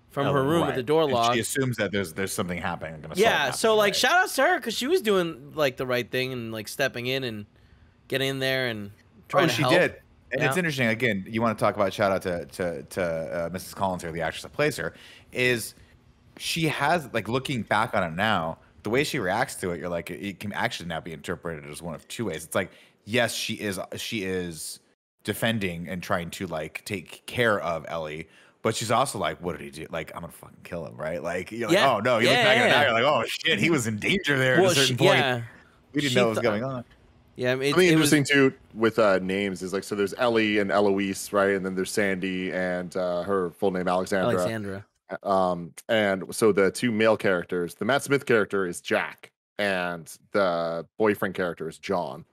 from her room with the door locked. She assumes that there's something happening. So like, shout out to her, because she was doing like the right thing and like stepping in and getting in there and trying to help. She did. And it's interesting. Again, you want to talk about shout out to Mrs. Collins here, the actress that plays her, is she has, like, looking back on it now, the way she reacts to it, you're like, it can actually now be interpreted as one of two ways. It's like, yes, she is defending and trying to, like, take care of Ellie, but she's also like, what did he do? Like, I'm gonna fucking kill him, right? Like, you're like, oh no, you look back at it now, you're like, oh shit, he was in danger there at a certain point. We didn't know what was going on. Yeah, I mean, interesting too with names is like, so there's Ellie and Eloise, right? And then there's Sandy and her full name Alexandra. And so the two male characters, the Matt Smith character is Jack, and the boyfriend character is John.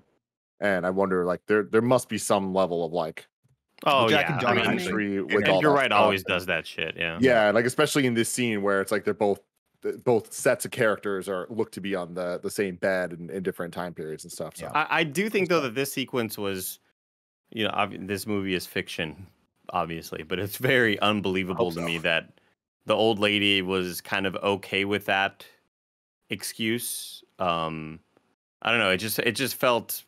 And I wonder, like, there must be some level of like, Jack and John actually, with Edgar Wright always does that shit. Yeah, like especially in this scene where it's like they're both sets of characters look to be on the same bed in different time periods and stuff. So I do think though that this sequence was, this movie is fiction, obviously, but it's very unbelievable to me that the old lady was kind of okay with that excuse. I don't know. It just felt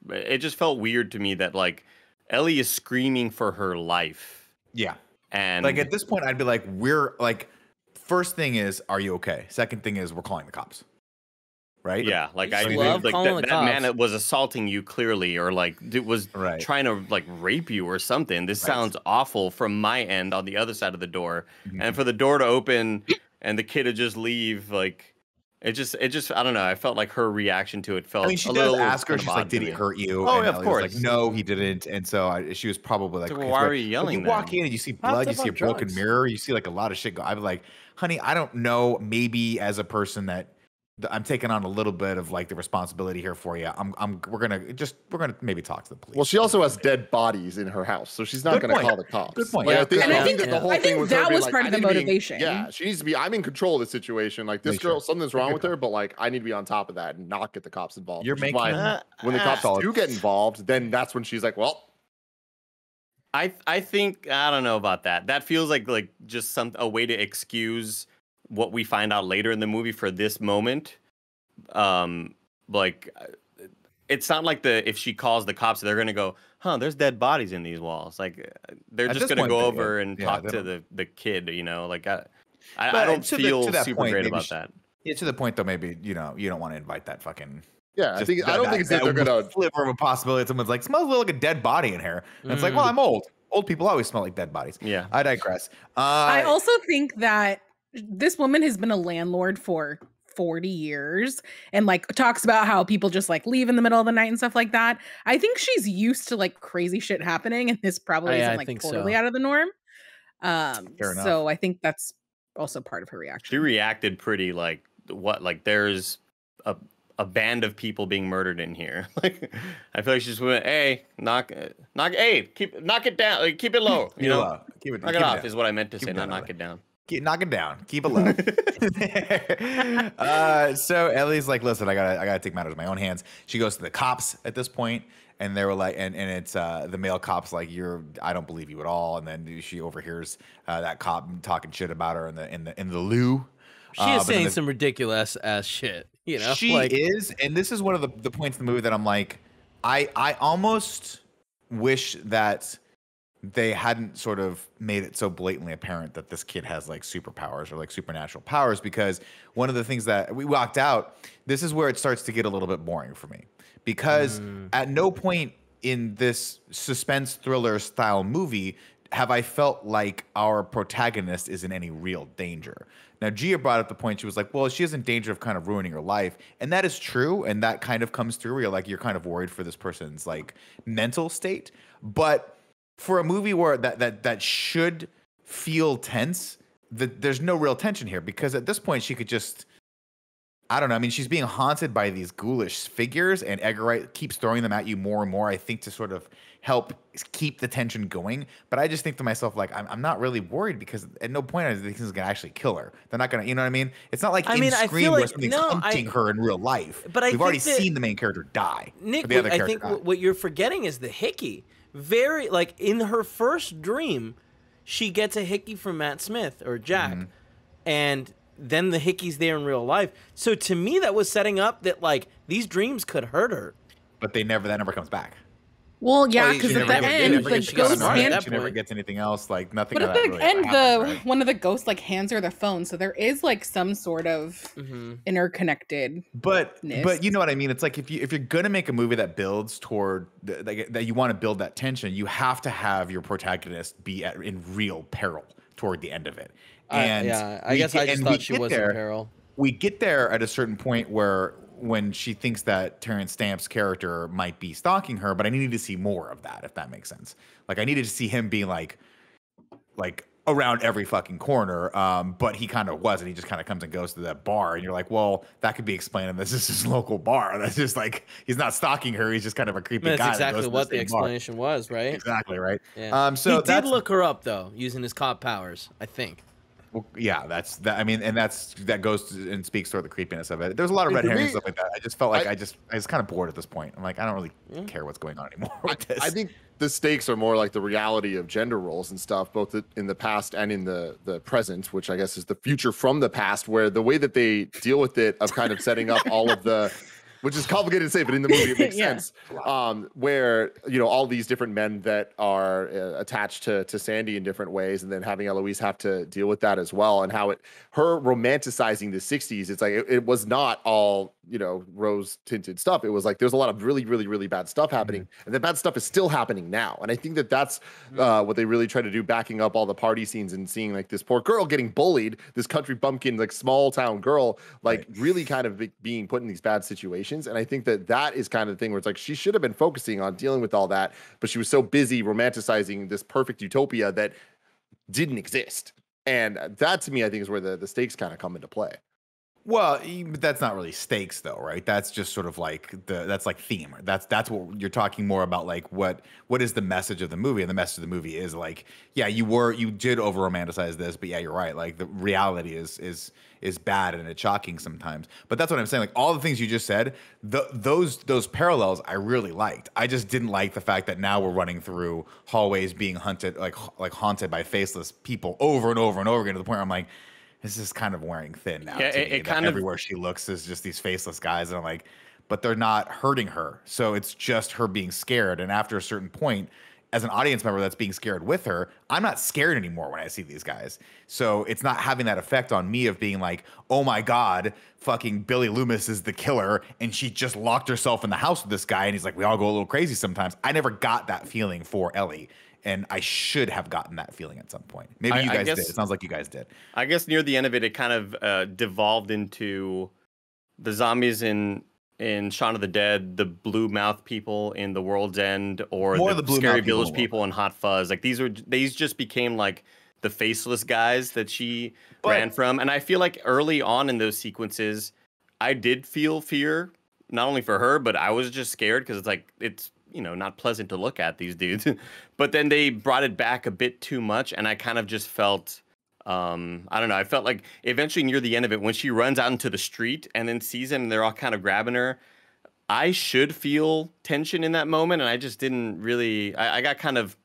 weird to me that, like, Ellie is screaming for her life. Yeah. And like at this point I'd be like, we're like, first thing is, are you okay? Second thing is, we're calling the cops. Right? Yeah, like I love like calling that the cops. man that was assaulting you clearly, or like was trying to like rape you or something. This sounds awful from my end on the other side of the door. And for the door to open and the kid to just leave, like it just I don't know. I felt like her reaction to it felt. I mean, she does ask her, she's like, "Did he hurt you?" Oh, and of course. Like, no, he didn't. And so she was probably like, "Why are you yelling?" You walk in and you see blood, you see a broken mirror, you see like a lot of shit. I'd be like, "Honey, I don't know. Maybe as a person that I'm taking on a little bit of like the responsibility here for you. We're gonna maybe talk to the police." Well, she also has dead bodies in her house, so she's not going to call the cops. Good point. Like, Yeah, I think that the whole thing was that was like, part of the motivation. She needs to be. I'm in control of the situation. Like, this girl, something's wrong with her, but like I need to be on top of that and not get the cops involved. You're making when the cops do get involved, then that's when she's like, well. I think I don't know about that. That feels like just a way to excuse what we find out later in the movie for this moment. Like, it's not like if she calls the cops, they're gonna go, there's dead bodies in these walls. Like, they're just gonna go over and talk to the kid, like I don't feel super great about that. Yeah, to the point though, maybe you don't want to invite that fucking. Yeah, I don't think it's that they're gonna sliver of a possibility. Someone's like, smells like a dead body in here. And it's like, well, I'm old. Old people always smell like dead bodies. Yeah, I digress. I also think that this woman has been a landlord for 40 years and like talks about how people just like leave in the middle of the night and stuff like that. I think she's used to like crazy shit happening, and this probably isn't like totally out of the norm. So I think that's also part of her reaction. She reacted pretty like there's a band of people being murdered in here. Like, I feel like she just went, "Hey, knock it down, like, keep it low, Keep it knock it off," is what I meant to say, not knock it down. Knock it down. Keep it low. So Ellie's like, listen, I gotta take matters in my own hands. She goes to the cops at this point, and they were like, and it's the male cop's like, I don't believe you at all. And then she overhears that cop talking shit about her in the loo. She is saying some ridiculous ass shit. She is, and this is one of the points in the movie that I'm like, I almost wish that they hadn't sort of made it so blatantly apparent that this kid has like superpowers or like supernatural powers, because one of the things that we walked out, this is where it starts to get a little bit boring for me, because at no point in this suspense thriller style movie have I felt like our protagonist is in any real danger. Now, Gia brought up the point. She was like, well, she is in danger of kind of ruining her life. And that is true. And that kind of comes through where you're like, you're kind of worried for this person's like mental state. But for a movie where that should feel tense, there's no real tension here, because at this point she could just, I don't know. I mean, she's being haunted by these ghoulish figures, and Edgar Wright keeps throwing them at you more and more, I think, to sort of help keep the tension going. But I just think to myself, like, I'm not really worried, because at no point are these things going to actually kill her. They're not going to, you know what I mean? It's not like in Scream where something's hunting her in real life. But we've already seen the main character die. Nick, I think what you're forgetting is the hickey. Very, like, in her first dream, she gets a hickey from Matt Smith or Jack, and then the hickey's there in real life. So to me, that was setting up that, like, these dreams could hurt her. But that never comes back. Well, yeah, because at the end, the ghost she never gets anything else. Like nothing. But at the end, one of the ghosts like hands her the phone, so there is like some sort of interconnected. But you know what I mean. It's like if you're gonna make a movie that builds toward that you want to build that tension, you have to have your protagonist be in real peril toward the end of it. And I guess I just thought she was in peril. We get there at a certain point when she thinks that Terrence Stamp's character might be stalking her, but I needed to see more of that, if that makes sense. Like I needed to see him being like around every fucking corner, but he kind of wasn't. He just kind of comes and goes to that bar, and you're like, well, that could be explained, and this is his local bar. That's just like, he's not stalking her, he's just kind of a creepy guy. That's exactly what the explanation was, right? Exactly, right? Yeah. So he did look her up, though, using his cop powers, I think. Well, yeah, that's that. I mean, and that goes and speaks toward the creepiness of it. There's a lot of red herrings and stuff like that. I just felt like I was kind of bored at this point. I'm like, I don't really care what's going on anymore with this. I think the stakes are more like the reality of gender roles and stuff, both in the past and in the present, which I guess is the future from the past, where the way that they deal with it of kind of setting up all of the which is complicated to say, but in the movie it makes sense. Where, you know, all these different men that are attached to Sandy in different ways, and then having Eloise have to deal with that as well, and how her romanticizing the 60s, it's like it was not all, you know, rose tinted stuff. It was like there's a lot of really, really, really bad stuff happening, and the bad stuff is still happening now. And I think that's what they really try to do, backing up all the party scenes and seeing like this poor girl getting bullied, this country bumpkin, like small town girl, like really kind of being put in these bad situations. And I think that is kind of the thing where it's like she should have been focusing on dealing with all that, but she was so busy romanticizing this perfect utopia that didn't exist. And that, to me, I think is where the stakes kind of come into play. Well, but that's not really stakes, though, right? That's just sort of like that's like theme. That's what you're talking more about. Like what is the message of the movie? And the message of the movie is like, yeah, you did over romanticize this, but yeah, you're right. Like the reality is bad and it's shocking sometimes. But that's what I'm saying. Like all the things you just said, those parallels I really liked. I just didn't like the fact that now we're running through hallways being haunted like by faceless people over and over and over again, to the point where I'm like, this is kind of wearing thin now. Yeah, it kind of everywhere she looks is just these faceless guys, and I'm like, but they're not hurting her. So it's just her being scared. And after a certain point, as an audience member that's being scared with her, I'm not scared anymore when I see these guys. So it's not having that effect on me of being like, oh my God, fucking Billy Loomis is the killer, and she just locked herself in the house with this guy, and he's like, we all go a little crazy sometimes. I never got that feeling for Ellie. And I should have gotten that feeling at some point. Maybe you guys did. It sounds like you guys did. I guess near the end of it, it kind of devolved into the zombies in Shaun of the Dead, the blue mouth people in The World's End, or the Scary Village people in Hot Fuzz. Like these just became like the faceless guys that she ran from. And I feel like early on in those sequences, I did feel fear, not only for her, but I was just scared because it's like it's, you know, not pleasant to look at, these dudes. But then they brought it back a bit too much, and I kind of just felt, I don't know, I felt like eventually near the end of it, when she runs out into the street and then sees them and they're all kind of grabbing her, I should feel tension in that moment, and I just didn't really, I got kind of,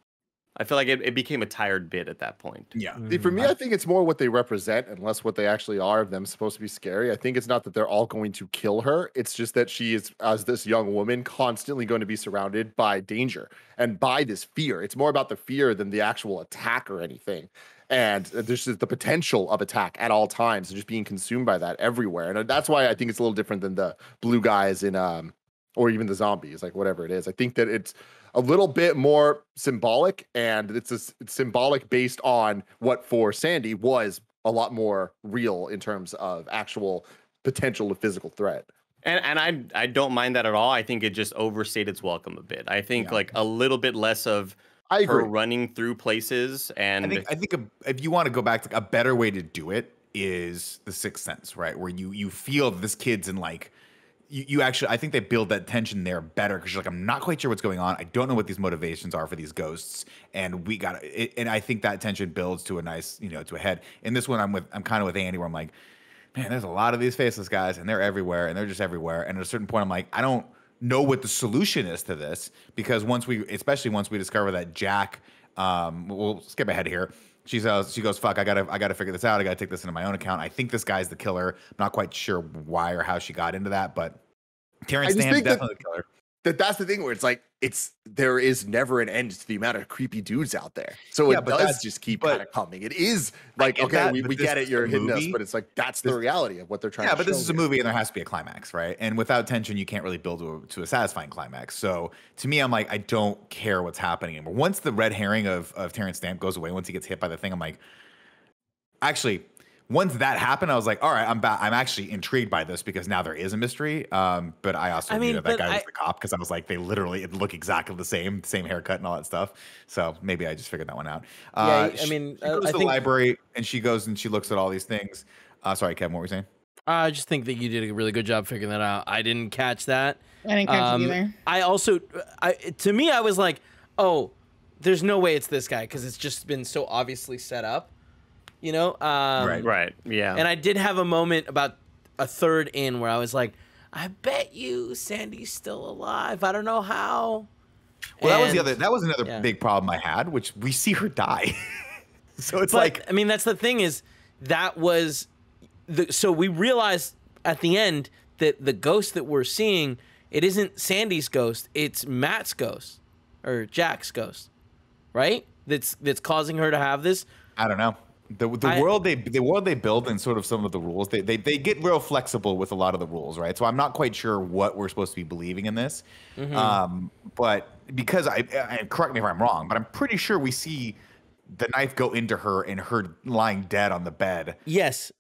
I feel like it became a tired bit at that point. Yeah. For me, I think it's more what they represent and less what they actually are of them supposed to be scary. I think it's not that they're all going to kill her. It's just that she is, as this young woman, constantly going to be surrounded by danger and by this fear. It's more about the fear than the actual attack or anything. And there's just the potential of attack at all times and just being consumed by that everywhere. And that's why I think it's a little different than the blue guys in, or even the zombies, like whatever it is. I think that it's a little bit more symbolic, and it's symbolic based on what for Sandy was a lot more real in terms of actual potential of physical threat. And I don't mind that at all. I think it just overstayed its welcome a bit. I think like a little bit less of I agree. her running through places. And I think if you want to go back to a better way to do it is The Sixth Sense, right? Where you feel this kid's in like you actually, I think they build that tension there better because you're like, I'm not quite sure what's going on. I don't know what these motivations are for these ghosts, and we got it. And I think that tension builds to a nice, to a head. In this one, I'm kind of with Andy, where I'm like, man, there's a lot of these faceless guys, and they're everywhere, and they're just everywhere. And at a certain point, I'm like, I don't know what the solution is to this because especially once we discover that Jack, we'll skip ahead here. She goes, fuck, I gotta figure this out. I gotta take this into my own account. I think this guy's the killer. I'm not quite sure why or how she got into that, but Terrence Stamm's definitely the killer. That's the thing where it's like there is never an end to the amount of creepy dudes out there. So it does just keep kind of coming. It is like, okay, we get it, you're hitting us, but it's like that's the reality of what they're trying to show. Yeah, but this is a movie and there has to be a climax, right? And without tension, you can't really build to a satisfying climax. So to me, I'm like, I don't care what's happening anymore. Once the red herring of Terrence Stamp goes away, once he gets hit by the thing, I'm like, actually, once that happened, I was like, all right, I'm actually intrigued by this because now there is a mystery. But I also knew that guy was the cop because I was like, it look exactly the same haircut and all that stuff. So maybe I just figured that one out. She goes to the library and she goes and she looks at all these things. Sorry, Kevin, what were you saying? I just think that you did a really good job figuring that out. I didn't catch that. I didn't catch it either. I also, to me, I was like, oh, there's no way it's this guy because it's just been so obviously set up. Right, yeah. And I did have a moment about a third in where I was like, I bet you Sandy's still alive. I don't know how. Well, that was another big problem I had, which we see her die. So it's like, I mean, that's the thing is that was so we realized at the end that the ghost that we're seeing, it isn't Sandy's ghost, it's Matt's ghost or Jack's ghost, right? That's causing her to have this. I don't know. The world they build and sort of some of the rules they get real flexible with a lot of the rules, right? So I'm not quite sure what we're supposed to be believing in this, but because I correct me if I'm wrong, but I'm pretty sure we see the knife go into her and her lying dead on the bed. Yes,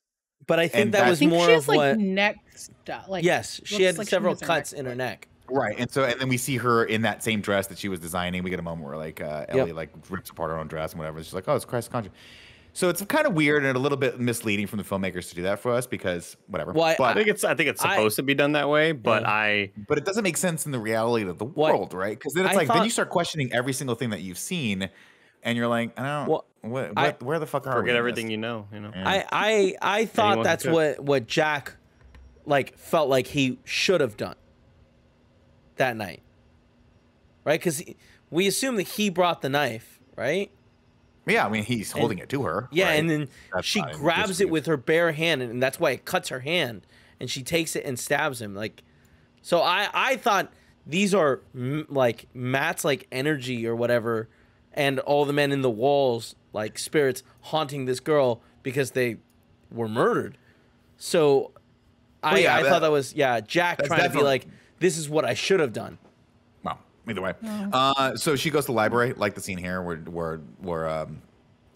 but I think that was more she has, of what neck stuff. Yes, she had several cuts in her neck. Right, and then we see her in that same dress that she was designing. We get a moment where Ellie rips apart her own dress and whatever. She's like, "Oh, it's Christ conscious." So it's kind of weird and a little bit misleading from the filmmakers to do that for us because whatever. Well, I think it's supposed to be done that way, but but it doesn't make sense in the reality of the world, right? Because then it's then you start questioning every single thing that you've seen, and you're like, I don't. Where the fuck are we? Forget everything you know. Yeah. I thought that's what Jack felt like he should have done that night, right? Because we assume that he brought the knife, right? Yeah, I mean, he's holding it to her. Yeah, right? and then she grabs it with her bare hand, and that's why it cuts her hand, and she takes it and stabs him. So I thought these are Matt's energy or whatever, and all the men in the walls spirits haunting this girl because they were murdered. So I thought that was Jack trying to be like, this is what I should have done. Either way, so she goes to the library, like the scene here, where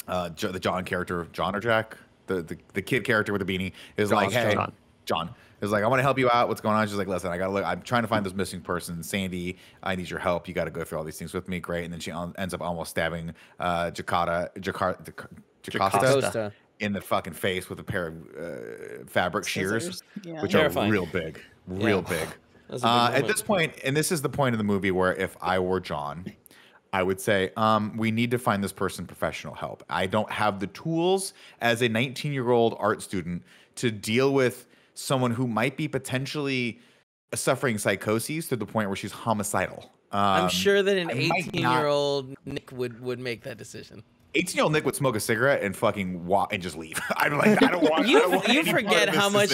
the John character, John or Jack, the kid character with the beanie is like, hey, John is like, I want to help you out. What's going on? She's like, listen, I gotta look. I'm trying to find this missing person, Sandy. I need your help. You got to go through all these things with me. Great. And then she ends up almost stabbing Jocasta in the fucking face with a pair of fabric shears, which terrifying. Are real big, big. At this point, and this is the point of the movie where if I were John, I would say, we need to find this person professional help. I don't have the tools as a 19-year-old art student to deal with someone who might be potentially suffering psychoses to the point where she's homicidal. I'm sure that an 18-year-old Nick would make that decision. 18-year-old Nick would smoke a cigarette and fucking walk and just leave. I'm like, I don't want. You forget how much.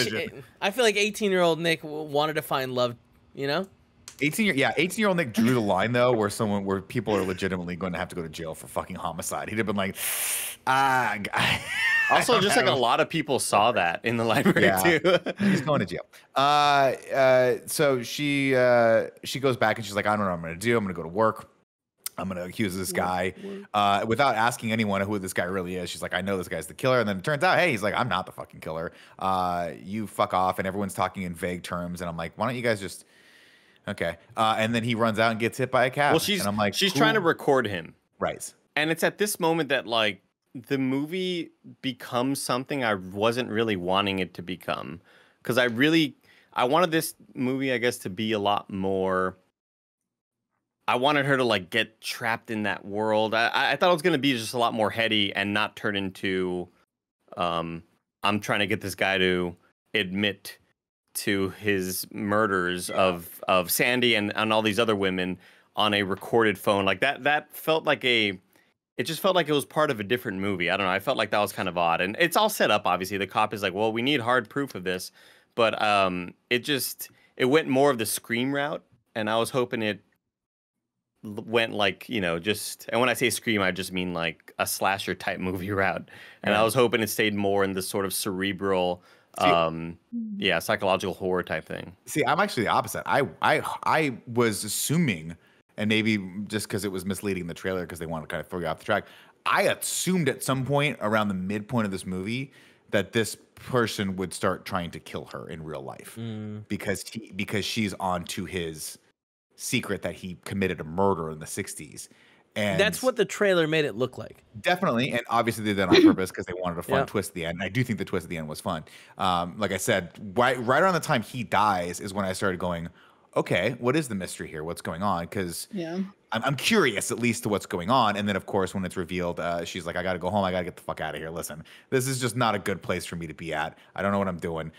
I feel like 18-year-old Nick wanted to find love. 18-year-old Nick drew the line though, where people are legitimately going to have to go to jail for fucking homicide. He'd have been like, Also, just a lot of people saw that in the library too. He's going to jail. So she goes back and she's like, I don't know what I'm going to do. I'm going to go to work. I'm gonna accuse this guy without asking anyone who this guy really is. She's like, I know this guy's the killer, and then it turns out, hey, he's like, I'm not the fucking killer. You fuck off, and everyone's talking in vague terms, and I'm like, why don't you guys just okay? And then he runs out and gets hit by a cab. Well, and I'm like, she's trying to record him, right? and it's at this moment that like the movie becomes something I wasn't really wanting it to become, because I wanted this movie, I guess, to be a lot more. I wanted her to like get trapped in that world. I thought it was going to be just a lot more heady and not turn into I'm trying to get this guy to admit to his murders of Sandy and all these other women on a recorded phone. Like that felt like it just felt like it was part of a different movie. I don't know. I felt like that was kind of odd. And it's all set up, obviously. The cop is like, well, we need hard proof of this. But it went more of the Scream route. And I was hoping it went like, just, and when I say Scream, I just mean like a slasher type movie route. And I was hoping it stayed more in the sort of cerebral, psychological horror type thing. See, I'm actually the opposite. I was assuming, and maybe just because it was misleading the trailer because they want to kind of throw you off the track, I assumed at some point around the midpoint of this movie that this person would start trying to kill her in real life because she's on to his secret that he committed a murder in the 60s. And that's what the trailer made it look like. Definitely. And obviously they did that on purpose because they wanted a fun twist at the end. And I do think the twist at the end was fun. Like I said, right around the time he dies is when I started going, okay, what is the mystery here? What's going on? Because I'm curious at least to what's going on. And then, of course, when it's revealed, she's like, I got to go home. I got to get the fuck out of here. Listen, this is just not a good place for me to be at. I don't know what I'm doing.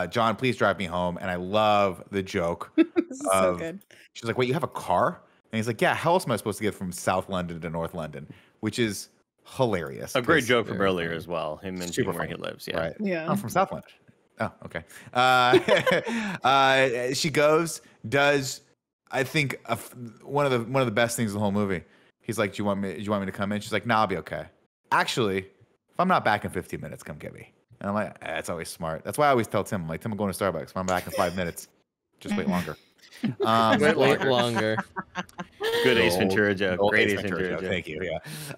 John, please drive me home. And I love the joke. This is so good. She's like, wait, you have a car? And he's like, yeah, how else am I supposed to get from South London to North London? Which is hilarious. A great joke from earlier as well. Him mentioning where funny. He lives. Yeah. Right. Yeah. I'm from South London. Oh, okay. She goes, does I think one of the best things in the whole movie. He's like, do you want me to come in? She's like, nah, I'll be okay. Actually, if I'm not back in 15 minutes, come get me. And I'm like, that's always smart. That's why I always tell Tim, I'm like, Tim, I'm going to Starbucks. If I'm back in 5 minutes, just wait longer. Wait longer. Good Ace Ventura joke. Great Ace Ventura joke. Thank you.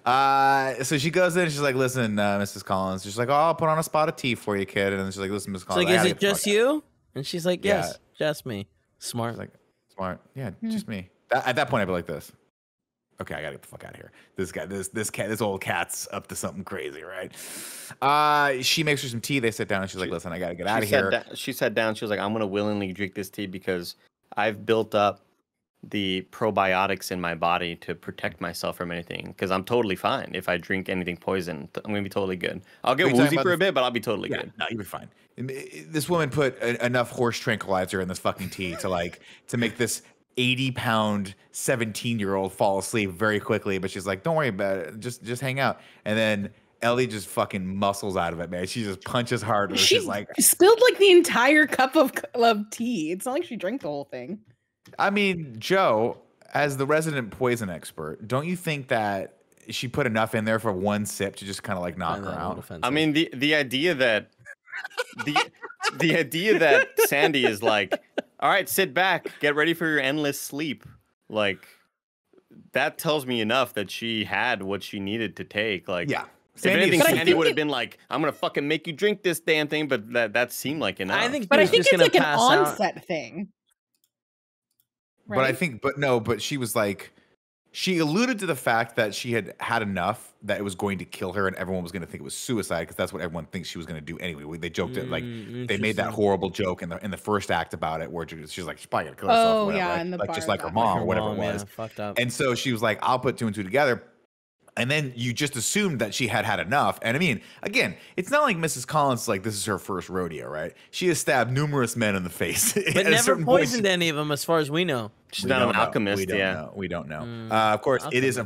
Yeah. So she goes in. And she's like, "Listen, Mrs. Collins." She's like, "Oh, I'll put on a spot of tea for you, kid." And then she's like, "Listen, Mrs. Collins." She's like, is it just you? And she's like, yes, Yeah. just me. Smart. She's like, smart. Yeah, just me. At that point, I'd be like this. Okay, I gotta get the fuck out of here. This old cat's up to something crazy, right? She makes her some tea. They sit down, and she's like, "Listen, I gotta get out of here." She sat down. She was like, "I'm gonna willingly drink this tea because I've built up the probiotics in my body to protect myself from anything. Because I'm totally fine if I drink anything poison. I'm gonna be totally good. I'll get woozy for a bit, but I'll be totally good." No, you'll be fine. This woman put enough horse tranquilizer in this fucking tea to make this 80-pound 17-year-old fall asleep very quickly. But she's like, "Don't worry about it. Just hang out." And then Ellie just fucking muscles out of it, man. She just punches harder. She's like, spilled like the entire cup of tea. It's not like she drank the whole thing. I mean, Joe, as the resident poison expert, don't you think that she put enough in there for one sip to just kind of like knock her out? I mean, the idea that the idea that Sandy is like, all right, sit back, get ready for your endless sleep. Like, that tells me enough that she had what she needed to take. Like, yeah. If anything, Sandy would have been like, I'm going to fucking make you drink this damn thing, but that seemed like enough. I think it's like an onset thing. Right? But she was like, she alluded to the fact that she had enough that it was going to kill her and everyone was going to think it was suicide because that's what everyone thinks she was going to do anyway. They joked it like they made that horrible joke in the first act about it where she's like, she's probably going to kill herself. Oh, whatever, yeah, right? in the like bar just like her back. mom or whatever it was. Yeah, fucked up. And so she was like, I'll put two and two together. And then you just assumed that she had enough. And I mean, again, it's not like Mrs. Collins, like this is her first rodeo, right? She has stabbed numerous men in the face. But never poisoned any of them as far as we know. She's not an alchemist, We don't know. Of course, it is,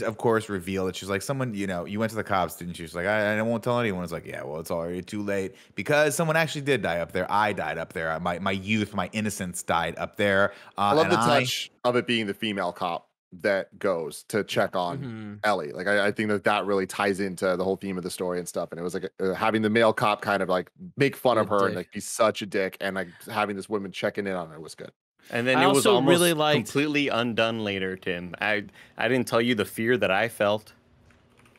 of course, revealed that she's like, someone, you went to the cops, didn't you? She's like, I won't tell anyone. It's like, yeah, well, it's already too late because someone actually did die up there. I died up there. My youth, my innocence died up there. I love the touch of it being the female cop that goes to check on Ellie. Like I think that really ties into the whole theme of the story and stuff. And it was like having the male cop kind of like make fun of her and like be such a dick, and like having this woman checking in on her was good. And then I it was also almost really liked- completely undone later, Tim. I didn't tell you the fear that I felt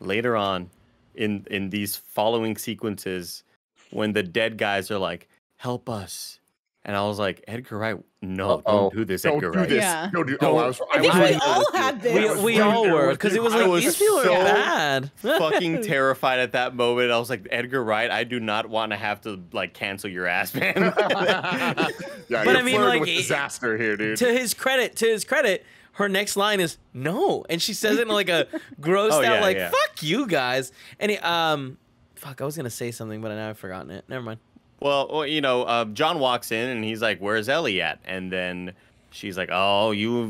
later on in these following sequences when the dead guys are like, "Help us." And I was like, Edgar Wright, no, don't do this, Don't Edgar do Wright. this. Yeah. Don't do. Don't- Oh, I was. I think was we right all there had with you. this. I was We right all there were, with because you. it was I like, was these people are so bad. fucking terrified at that moment. I was like, Edgar Wright, I do not want to have to like cancel your ass, man. Yeah, But you're I mean, flirting like, with disaster here, dude. To his credit, her next line is no, and she says it in like a grossed Oh, out, yeah, like yeah. "fuck you guys." And he, fuck, I was gonna say something, but now I've forgotten it. Never mind. Well, you know, John walks in and he's like, "Where's Ellie at?" And then she's like, "Oh, you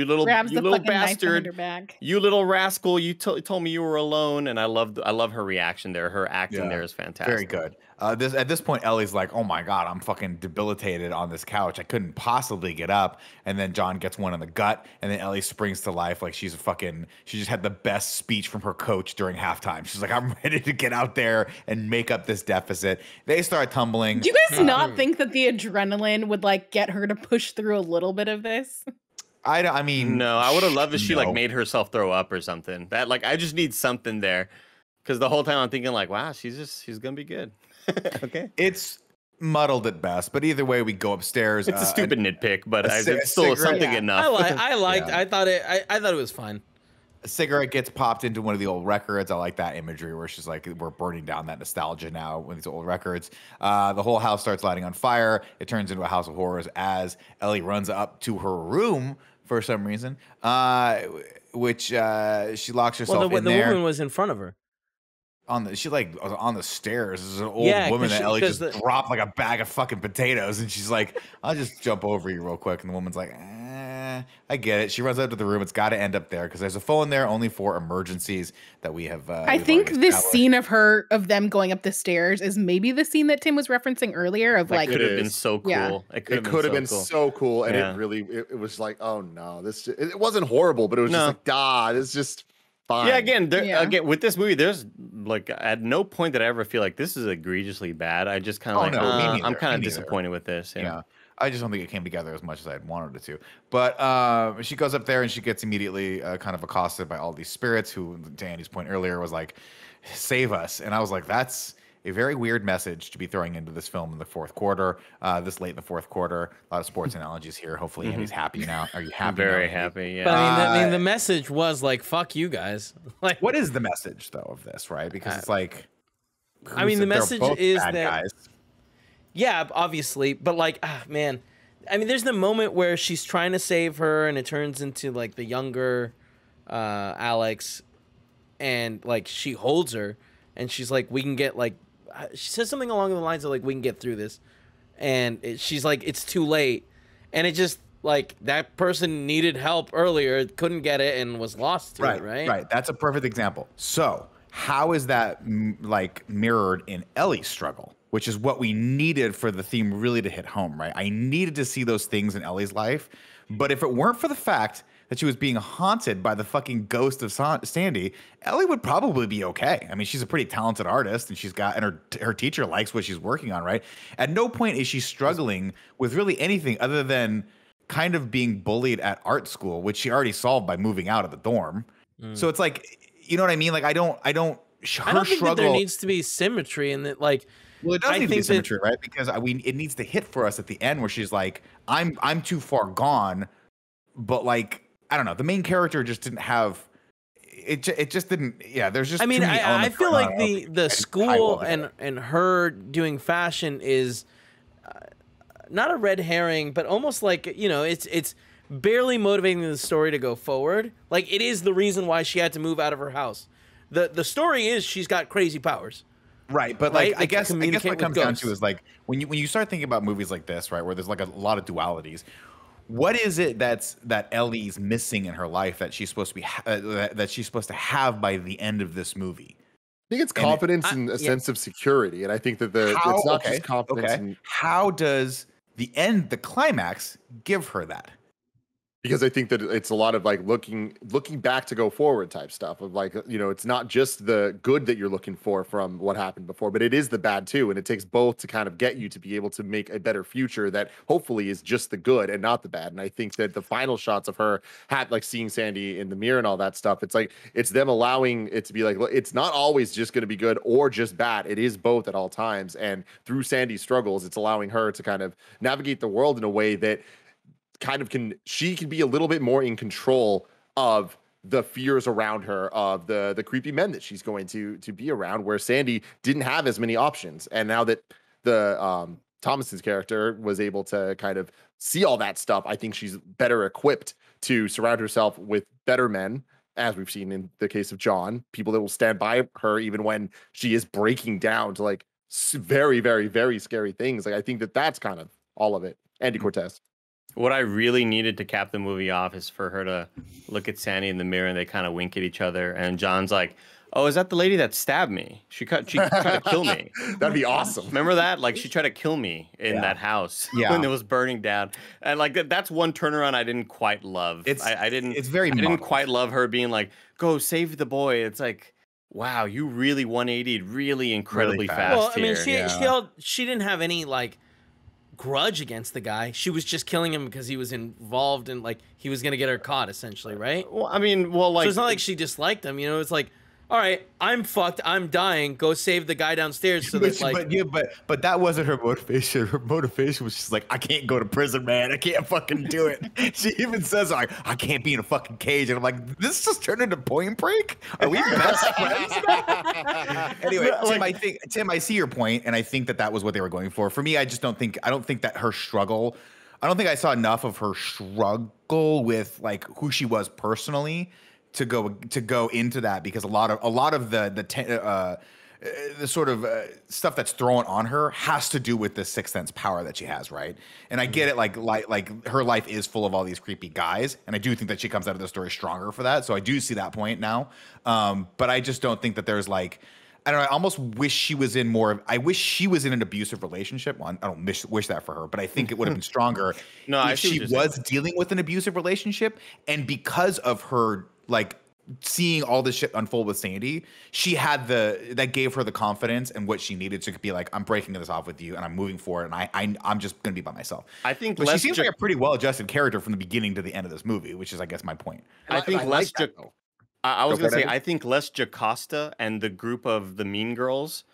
little Grabs the little fucking knife behind bastard, her back. you little rascal! You told me you were alone." And I love her reaction there. Her acting Yeah, there is fantastic. Very good. At this point, Ellie's like, "Oh my god, I'm fucking debilitated on this couch. I couldn't possibly get up." And then John gets one in the gut, and then Ellie springs to life like she's she just had the best speech from her coach during halftime. She's like, "I'm ready to get out there and make up this deficit." They start tumbling. Do you guys not think that the adrenaline would like get her to push through a little bit of this? I mean, No, I would have loved if she like no. made herself throw up or something. That like I just need something there, because the whole time I'm thinking like, wow, she's gonna be good. Okay. It's muddled at best, but either way, we go upstairs. It's a stupid nitpick, but a it's still cigarette- something Yeah. enough. I liked. Yeah. I thought it was fine. A cigarette gets popped into one of the old records. I like that imagery where she's like, we're burning down that nostalgia now with these old records. The whole house starts lighting on fire. It turns into a house of horrors as Ellie runs up to her room for some reason, which she locks herself Well, the in there. woman was in front of her. She like was on the stairs. This is an old Yeah, woman 'cause that Ellie because just dropped like a bag of fucking potatoes, and she's like, "I'll just jump over you real quick." And the woman's like, "I get it." She runs up to the room. It's got to end up there because there's a phone there only for emergencies that we have. I we've think already this established. scene of them going up the stairs is maybe the scene that Tim was referencing earlier of That like could have been is. so cool. Yeah. It It could have been cool. so cool, and Yeah. it was like, oh no, it wasn't horrible, but it was No. just like, it's just fine. Yeah, again, Yeah. again with this movie, there's like at no point did I ever feel like this is egregiously bad. I just kind of Oh, like, no, me I'm neither, kind of me neither. disappointed with this. Yeah. I just don't think it came together as much as I'd wanted it to. But she goes up there and she gets immediately kind of accosted by all these spirits who, to Andy's point earlier, was like, save us. And I was like, that's a very weird message to be throwing into this film in the fourth quarter, this late in the fourth quarter. A lot of sports analogies here. Hopefully Andy's happy now. Are you happy I'm very now, Andy? happy. Yeah. But I mean, the message was like, "Fuck you guys." Like, What is the message, though, of this, right? Because it's like... I mean, the they're message both is bad that- guys. Yeah, obviously, but like, man, I mean, there's the moment where she's trying to save her, and it turns into like the younger Alex, and like she holds her, and she's like, "We can get like," she says something along the lines of like, "We can get through this," and she's like, "It's too late," and it just like that person needed help earlier, couldn't get it, and was lost to it, right? Right. That's a perfect example. So, how is that like mirrored in Ellie's struggle, which is what we needed for the theme really to hit home, right? I needed to see those things in Ellie's life, but if it weren't for the fact that she was being haunted by the fucking ghost of Sandy, Ellie would probably be okay. I mean, she's a pretty talented artist, and her teacher likes what she's working on, right? At no point is she struggling with really anything other than kind of being bullied at art school, which she already solved by moving out of the dorm. So it's like, you know what I mean? Like, I don't I don't think that there needs to be symmetry in that, like. Well, it does I need to be think that- symmetry, right? Because it needs to hit for us at the end where she's like, I'm too far gone, but like, I don't know. The main character just didn't have it. It just didn't. Yeah, there's just. I mean, too many I elements feel going like on. the I school highlight it. and her doing fashion is not a red herring, but almost like, you know, it's barely motivating the story to go forward. Like, it is the reason why she had to move out of her house. The story is she's got crazy powers. Right, but Right? like I Like, guess what it communicate comes with down to ghosts. is like when you start thinking about movies like this, right, where there's like a lot of dualities. What is it that Ellie's missing in her life that she's supposed to be that she's supposed to have by the end of this movie? I think it's And confidence and a yeah. sense of security, and I think that it's not just confidence. Okay. In, How does the climax, give her that? because I think that it's a lot of like looking back to go forward type stuff of like, it's not just the good that you're looking for from what happened before, but it is the bad too, and it takes both to kind of get you to be able to make a better future that hopefully is just the good and not the bad. And I think that the final shots of her had like seeing Sandy in the mirror and all that stuff, it's like it's them allowing it to be like, look, it's not always just going to be good or just bad, it is both at all times. And through Sandy's struggles, it's allowing her to kind of navigate the world in a way that she can be a little bit more in control of the fears around her, of the creepy men that she's going to be around, where Sandy didn't have as many options. And now that the Thomasin's character was able to kind of see all that stuff, I think she's better equipped to surround herself with better men, as we've seen in the case of John, people that will stand by her even when she is breaking down to like very, very, very scary things. Like I think that's kind of all of it. Andy Cortez. What I really needed to cap the movie off is for her to look at Sandy in the mirror and they kind of wink at each other. And John's like, "Oh, is that the lady that stabbed me? She tried to kill me." That'd be awesome. Remember that? Like she tried to kill me in that house when it was burning down. And like that's one turnaround I didn't quite love. I didn't quite love her being like, "Go save the boy." It's like, wow, you really 180'd really incredibly fast. Well, I mean, here. she didn't have any like grudge against the guy. She was just killing him because he was involved in like he was gonna get her caught essentially, right? Well, I mean, so it's not like she disliked him, it's like, all right, I'm fucked, I'm dying, go save the guy downstairs. So that's like, but that wasn't her motivation. Her motivation was just like, I can't go to prison, man. I can't fucking do it. She even says like, I can't be in a fucking cage, and I'm like, this just turned into Point Break. Are we best friends now? Anyway, Tim, I see your point, and I think that was what they were going for. For me, I don't think that her struggle. I don't think I saw enough of her struggle with like who she was personally to go into that, because a lot of the sort of stuff that's thrown on her has to do with the sixth sense power that she has, right? And I get it, like her life is full of all these creepy guys, and I do think that she comes out of the story stronger for that. So I do see that point now, but I just don't think that there's like, I don't know. I almost wish she was in I wish she was in an abusive relationship. Well, I don't wish that for her, but I think it would have been stronger if she was dealing with an abusive relationship, and because of her like seeing all this shit unfold with Sandy, she had that gave her the confidence and what she needed to be like, I'm breaking this off with you and I'm moving forward, and I'm just gonna be by myself. I think she seems like a pretty well-adjusted character from the beginning to the end of this movie, which is, I guess, my point. I think I was gonna say, I think less Jocasta and the group of the mean girls,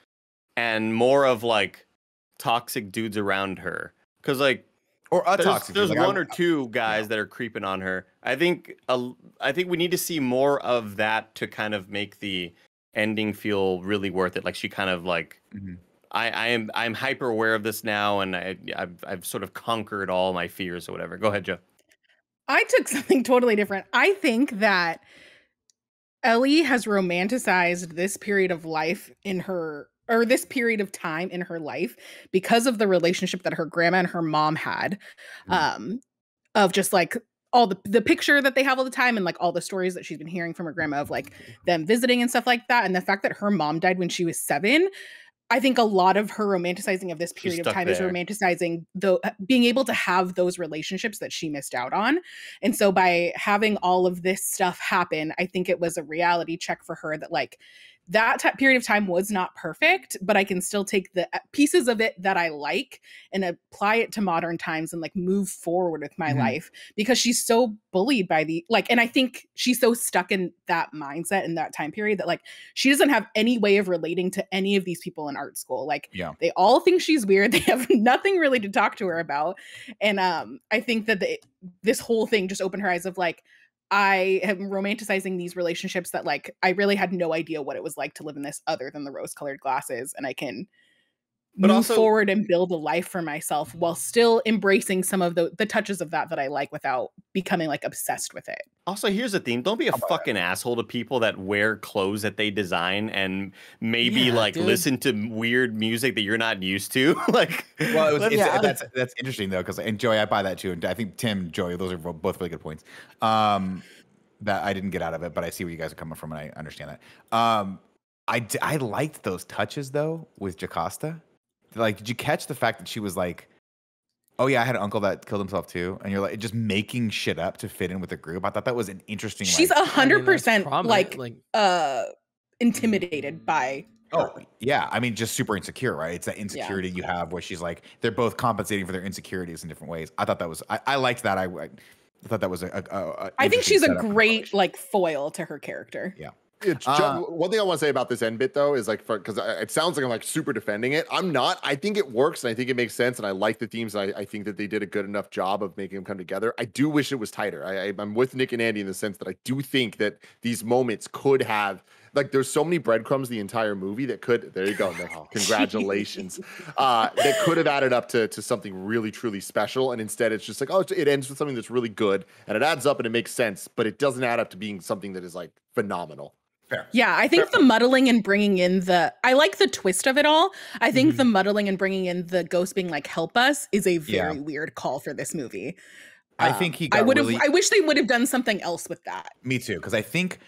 and more of like toxic dudes around her, because like. Or a toxic. There's one or two guys that are creeping on her. I think we need to see more of that to kind of make the ending feel really worth it. Like she kind of like, I'm hyper aware of this now, and I've sort of conquered all my fears or whatever. Go ahead, Joe. I took something totally different. I think that Ellie has romanticized this period of life or this period of time in her life because of the relationship that her grandma and her mom had, of just like all the picture that they have all the time, and like all the stories that she's been hearing from her grandma of like them visiting and stuff like that. And the fact that her mom died when she was 7, I think a lot of her romanticizing of this period of time is romanticizing being able to have those relationships that she missed out on. And so by having all of this stuff happen, I think it was a reality check for her that like that period of time was not perfect, but I can still take the pieces of it that I like and apply it to modern times and like move forward with my life, because she's so bullied by and I think she's so stuck in that mindset in that time period that like she doesn't have any way of relating to any of these people in art school. Like they all think she's weird. They have nothing really to talk to her about. And I think that this whole thing just opened her eyes of like, I am romanticizing these relationships that like I really had no idea what it was like to live in this other than the rose-colored glasses, and I can move forward and build a life for myself while still embracing some of the touches of that I like without becoming like obsessed with it. Also, here's the theme. Don't be a fucking asshole to people that wear clothes that they design and maybe listen to weird music that you're not used to. Like, well, that's interesting though, because and Joey, I buy that too, and I think Tim, Joey, those are both really good points. That I didn't get out of it, but I see where you guys are coming from, and I understand that. I liked those touches though with Jocasta. Like, did you catch the fact that she was like, oh yeah, I had an uncle that killed himself too, and you're like just making shit up to fit in with the group. I thought that was an interesting. She's like, 100% like intimidated by. Oh yeah, I mean, just super insecure, right? It's that insecurity you have where she's like, they're both compensating for their insecurities in different ways. I thought that was, I liked that. I thought that was a I think she's a great like foil to her character. Yeah. One thing I want to say about this end bit though is like, because it sounds like I'm like super defending it. I'm not. I think it works and I think it makes sense and I like the themes. And I think that they did a good enough job of making them come together. I do wish it was tighter. I'm with Nick and Andy in the sense that I do think that these moments could have, like, there's so many breadcrumbs the entire movie that could. There you go. No, congratulations. That could have added up to something really truly special. And instead, it's just like, oh, it ends with something that's really good and it adds up and it makes sense, but it doesn't add up to being something that is like phenomenal. Fair. Yeah, I think the muddling and bringing in I like the twist of it all. I think the muddling and bringing in the ghost being like, help us is a very weird call for this movie. I think he got I wish they would have done something else with that. Me too, because I think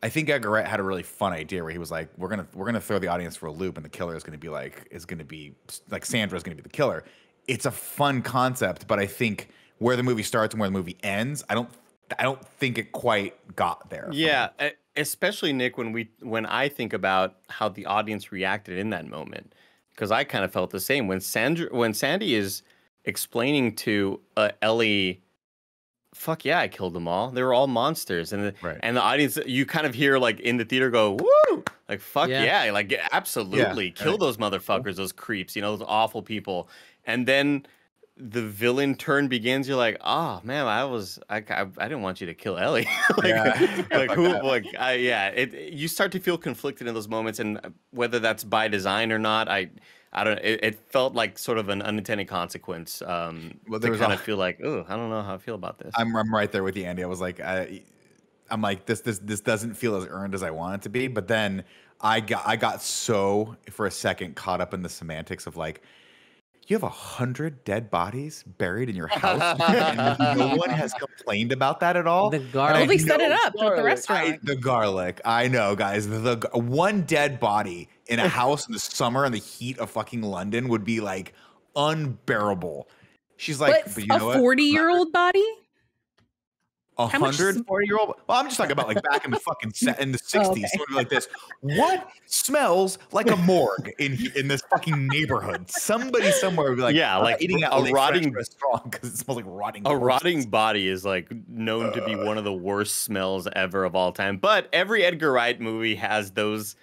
Edgar Wright had a really fun idea where he was like, we're gonna throw the audience for a loop, and the killer is gonna be Sandra's gonna be the killer. It's a fun concept, but I think where the movie starts and where the movie ends, I don't think it quite got there. Yeah, especially Nick, when I think about how the audience reacted in that moment, because I kind of felt the same when Sandy is explaining to Ellie, fuck yeah, I killed them all. They were all monsters. And the audience, you kind of hear like in the theater go, woo! Like, fuck yeah, like absolutely. Kill those motherfuckers, those creeps, those awful people. And then the villain turn begins. You're like, oh man, I didn't want you to kill Ellie. You start to feel conflicted in those moments, and whether that's by design or not, I don't. It felt like sort of an unintended consequence. Well, there was kind of feel like, oh, I don't know how I feel about this. I'm right there with you, Andy. I was like, I'm like, this doesn't feel as earned as I want it to be. But then I got so for a second caught up in the semantics of like, you have 100 dead bodies buried in your house, and no one has complained about that at all. The garlic. They set it up at the restaurant. The garlic. I know, guys. The one dead body in a house in the summer in the heat of fucking London would be like unbearable. She's like, but you know what? 40-year-old body? 140-year-old. Well, I'm just talking about like back in the fucking in the 60s, sort of like this. What smells like a morgue in this fucking neighborhood? Somebody somewhere would be like, like eating at a rotting restaurant because it smells like rotting. A rotting body is like known to be one of the worst smells ever of all time. But every Edgar Wright movie has those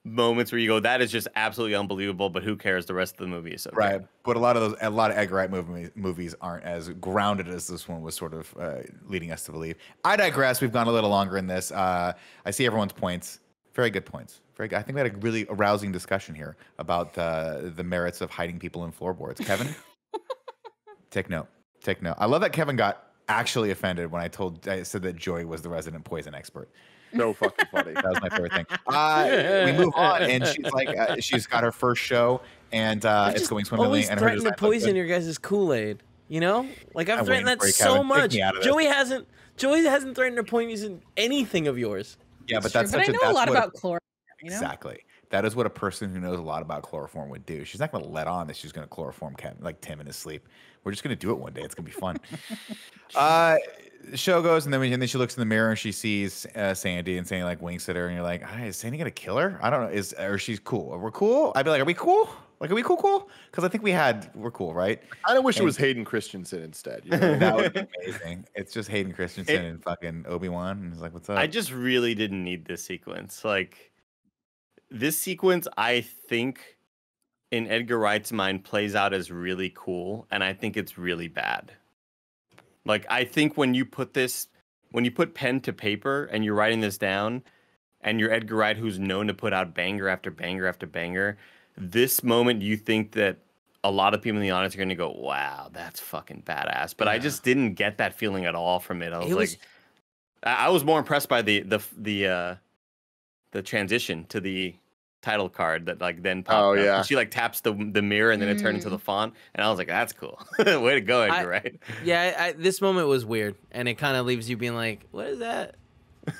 moments where you go, that is just absolutely unbelievable, but who cares? The rest of the movie is okay. Right. But a lot of Edgar Wright movies aren't as grounded as this one was sort of leading us to believe. I digress. We've gone a little longer in this. I see everyone's points. Very good points. Very good. I think we had a really arousing discussion here about the merits of hiding people in floorboards. Kevin, take note. Take note. I love that Kevin got actually offended when I said that Joy was the resident poison expert. So fucking funny. That was my favorite thing. We move on, and she's like, she's got her first show, and it's going swimmingly. Always and threaten to poison your guys' Kool-Aid. Like I've threatened that so much. Joey hasn't threatened to poison anything of yours. Yeah, but that's I know a lot about chloroform. Exactly. That is what a person who knows a lot about chloroform would do. She's not going to let on that she's going to chloroform Tim in his sleep. We're just going to do it one day. It's going to be fun. The show goes, and then she looks in the mirror and she sees Sandy, and Sandy like winks at her, and you're like, is Sandy going to kill her? I don't know. Or she's cool. We're cool? I'd be like, are we cool? Like, are we cool? Because I think we're cool, right? I don't wish it was Hayden Christensen instead. That would be amazing. It's just Hayden Christensen and fucking Obi-Wan. And he's like, what's up? I just really didn't need this sequence. Like, this sequence, I think, in Edgar Wright's mind, plays out as really cool, and I think it's really bad. Like, I think when you put pen to paper and you're writing this down, and you're Edgar Wright, who's known to put out banger after banger after banger, this moment you think that a lot of people in the audience are going to go, wow, that's fucking badass. But I just didn't get that feeling at all from it. I was more impressed by the transition to the title card that like then popped up. She like taps the mirror and then it turned into the font, and I was like, that's cool. Way to go, Edgar Wright. Yeah, this moment was weird, and it kind of leaves you being like, what is that?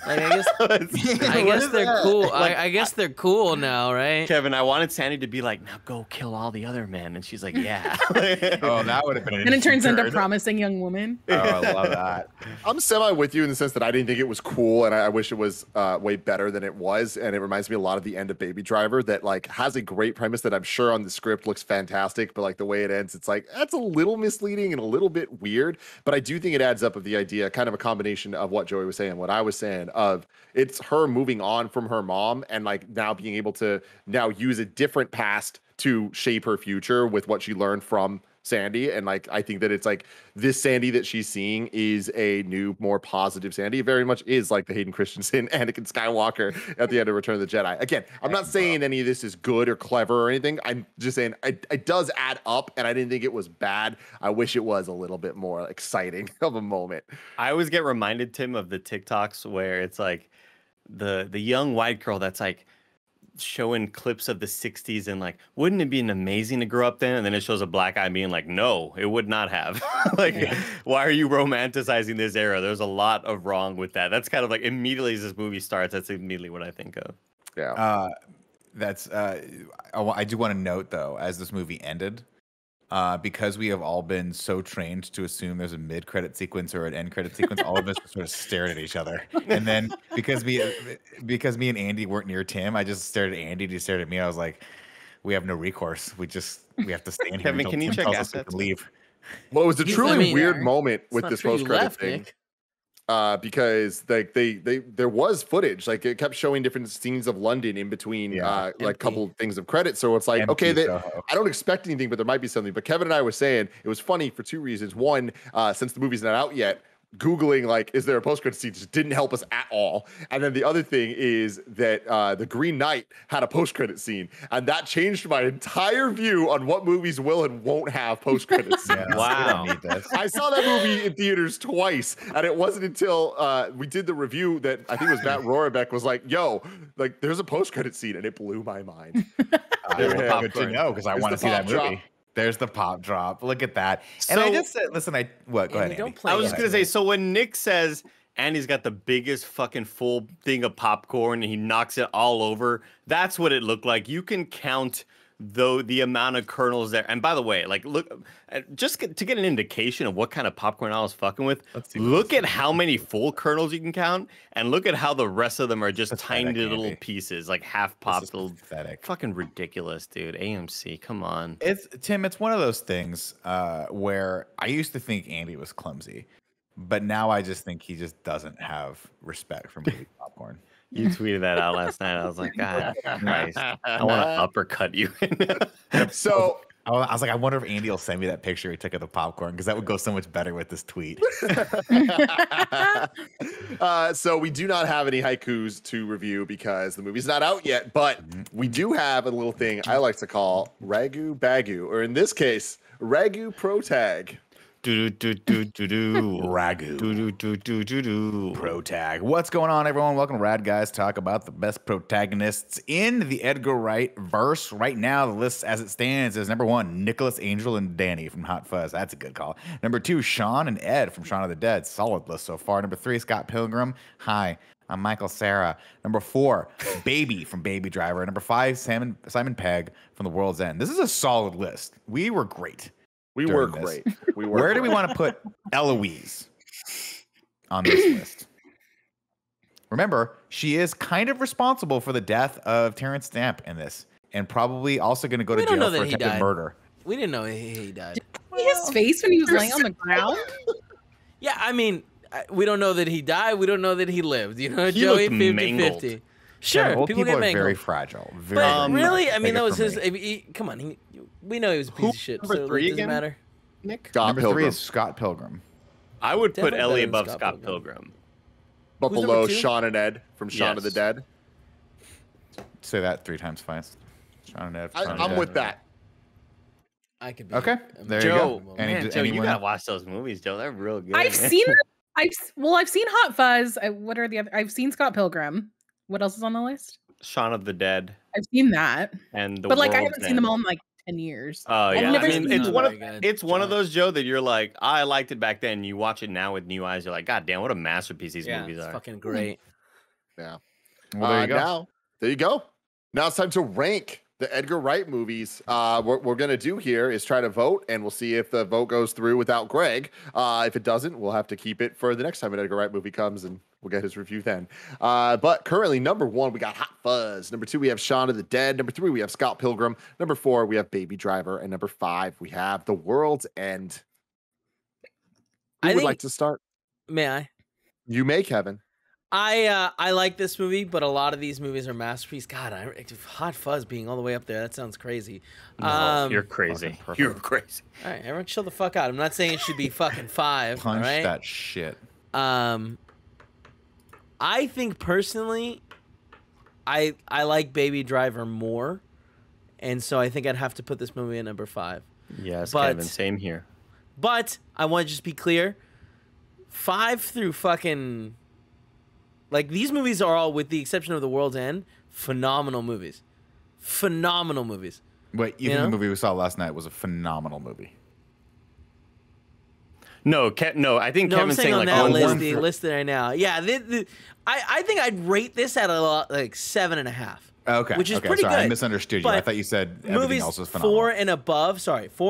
Like, I guess they're cool. I guess they're cool now, right? Kevin, I wanted Sandy to be like, now go kill all the other men. And she's like, yeah. Oh, that would have been And it turns into promising young woman. Oh, I love that. I'm semi with you in the sense that I didn't think it was cool, and I wish it was way better than it was. And it reminds me a lot of the end of Baby Driver, that like has a great premise that I'm sure on the script looks fantastic, but like the way it ends, it's like that's a little misleading and a little bit weird. But I do think it adds up of the idea, kind of a combination of what Joey was saying, what I was saying, of it's her moving on from her mom and like now being able to now use a different past to shape her future with what she learned from Sandy. And like I think that it's like this Sandy that she's seeing is a new, more positive Sandy. It very much is like the Hayden Christensen, Anakin Skywalker at the end of Return of the Jedi. Again, I'm not saying any of this is good or clever or anything. I'm just saying it does add up, and I didn't think it was bad. I wish it was a little bit more exciting of a moment. I always get reminded, Tim, of the TikToks where it's like the young white girl that's like showing clips of the 60s and like, wouldn't it be amazing to grow up then? And then it shows a black guy being like, no, it would not have. Like, why are you romanticizing this era? There's a lot of wrong with that. That's kind of like immediately as this movie starts, that's immediately what I think of. Yeah. I do want to note though, as this movie ended, because we have all been so trained to assume there's a mid-credit sequence or an end-credit sequence, all of us sort of stared at each other. And then because me and Andy weren't near Tim, I just stared at Andy. He stared at me. I was like, "We have no recourse. We have to stand here." Kevin, until can you Tim check tells us we assets? can leave. Well, it was a truly weird moment It's with not this true you post-credit left, thing. Nick. Because like they there was footage, like it kept showing different scenes of London in between like a couple of things of credit. So it's like, okay, I don't expect anything, but there might be something. But Kevin and I were saying it was funny for two reasons. One, since the movie's not out yet, Googling like, is there a post-credit scene, just didn't help us at all. And then the other thing is that the Green Knight had a post-credit scene, and that changed my entire view on what movies will and won't have post-credit scenes. Wow. I saw that movie in theaters twice, and it wasn't until we did the review that I think it was Matt Rohrbeck was like, yo, like there's a post-credit scene, and it blew my mind. Good to know, because I want to see that movie. Drop. There's the pop drop. Look at that. So, and I just said, listen, go ahead, Andy, Andy. don't play I was just that. going to say, so when Nick says Andy's got the biggest fucking full thing of popcorn and he knocks it all over, that's what it looked like. You can count the amount of kernels there. And by the way, like, look, just to get an indication of what kind of popcorn I was fucking with, look at how many full kernels you can count, and look at how the rest of them are just tiny little pieces, like half popped. Fucking ridiculous, dude. AMC, come on. Tim, it's one of those things where I used to think Andy was clumsy, but now I just think he just doesn't have respect for movie popcorn. You tweeted that out last night. I was like, God Christ, I want to uppercut you. So I was like, I wonder if Andy will send me that picture he took of the popcorn, because that would go so much better with this tweet. So we do not have any haikus to review because the movie's not out yet, but we do have a little thing I like to call RaGuProtag, or in this case, RaGuProtag. RaGuProtag. What's going on, everyone? Welcome to Rad Guys Talk about the best protagonists in the Edgar Wright verse. Right now, the list as it stands is number 1, Nicholas, Angel, and Danny from Hot Fuzz. That's a good call. Number 2, Sean and Ed from Shaun of the Dead. Solid list so far. Number 3, Scott Pilgrim. Hi, I'm Michael Cera. Number 4, Baby from Baby Driver. Number 5, Simon Pegg from The World's End. This is a solid list. We were great. We were great. Where do we want to put Eloise on this list? Remember, she is kind of responsible for the death of Terrence Stamp in this, and probably also going to go to jail for attempted murder. We didn't know he died. Did you see his face when he was laying on the ground? Yeah, I mean, we don't know that he died. We don't know that he lived. You know, He Joey, looked 50-50. Sure, Old people people get are very mangled. fragile. But really, I mean, that was for his. me. Come on, we know he was a piece of shit. number So three it doesn't again? matter. Nick? Scott Number 3 Pilgrim. is Scott Pilgrim. I would put Definitely Ellie better than above Scott Scott Pilgrim. Pilgrim. But Who's below number 2? Sean and Ed from Shaun of the Yes. Dead. Say that 3 times fast. Sean and Ed. Shaun of the I'm Dead. with that. I could be. Okay, there you Joe, go. man, Joe, you anyone? gotta watch those movies, Joe. They're real good. I've man. seen I've seen Hot Fuzz. What are the other? I've seen Scott Pilgrim. What else is on the list? Shaun of the Dead I've seen that, and the but like I World's haven't seen them End. all in like 10 years. Oh I've yeah, never I mean, seen it's them. one of Very good. it's one of John. those, Joe, that you're like, I liked it back then. You watch it now with new eyes, you're like, God damn, what a masterpiece these Yeah, movies it's are. fucking great. Yeah. Well, there you go. Now, there you go. Now it's time to rank the Edgar Wright movies. What we're going to do here is try to vote, and we'll see if the vote goes through without Greg. If it doesn't, we'll have to keep it for the next time an Edgar Wright movie comes, and we'll get his review then. But currently, number 1, we got Hot Fuzz. Number 2, we have Shaun of the Dead. Number 3, we have Scott Pilgrim. Number 4, we have Baby Driver. And number 5, we have The World's End. Who would like to start? May I? You may, Kevin. I like this movie, but a lot of these movies are masterpieces. God, Hot Fuzz being all the way up there, that sounds crazy. No, you're crazy. You're crazy. All right, everyone chill the fuck out. I'm not saying it should be fucking 5. Punch all right? that shit. I think personally, I like Baby Driver more, and so I think I'd have to put this movie at number 5. Yes, Kevin, same here. But I want to just be clear, 5 through fucking... Like, these movies are all, with the exception of The World's End, phenomenal movies. Phenomenal movies. Wait, you think the movie we saw last night was a phenomenal movie? No, I think Kevin's saying on like that one list, listed right now. Yeah, I think I'd rate this at like 7.5. Okay, which is okay, pretty sorry, good. I misunderstood you. I thought you said everything else was phenomenal. 4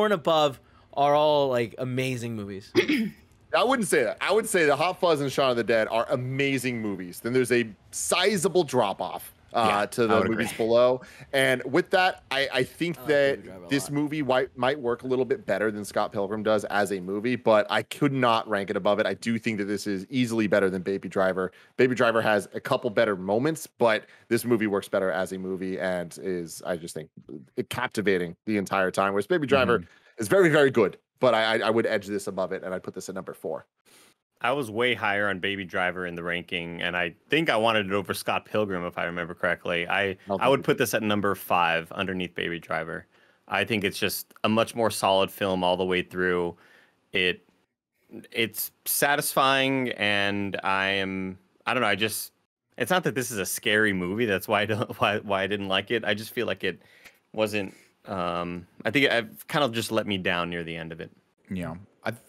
and above are all like amazing movies. I wouldn't say that. I would say that Hot Fuzz and Shaun of the Dead are amazing movies. Then there's a sizable drop off to the movies below. And with that, I think that this movie might work a little bit better than Scott Pilgrim does as a movie, but I could not rank it above it. I do think that this is easily better than Baby Driver. Baby Driver has a couple better moments, but this movie works better as a movie and is, I just think, captivating the entire time. Whereas Baby Driver is very, very good. But I would edge this above it, and I'd put this at number 4. I was way higher on Baby Driver in the ranking, and I think I wanted it over Scott Pilgrim, if I remember correctly. I would put this at number 5 underneath Baby Driver. I think it's just a much more solid film all the way through. It's satisfying, and I don't know. It's not that this is a scary movie. That's why I didn't like it. I just feel like it wasn't. I think I've kind of just let me down near the end of it. Yeah,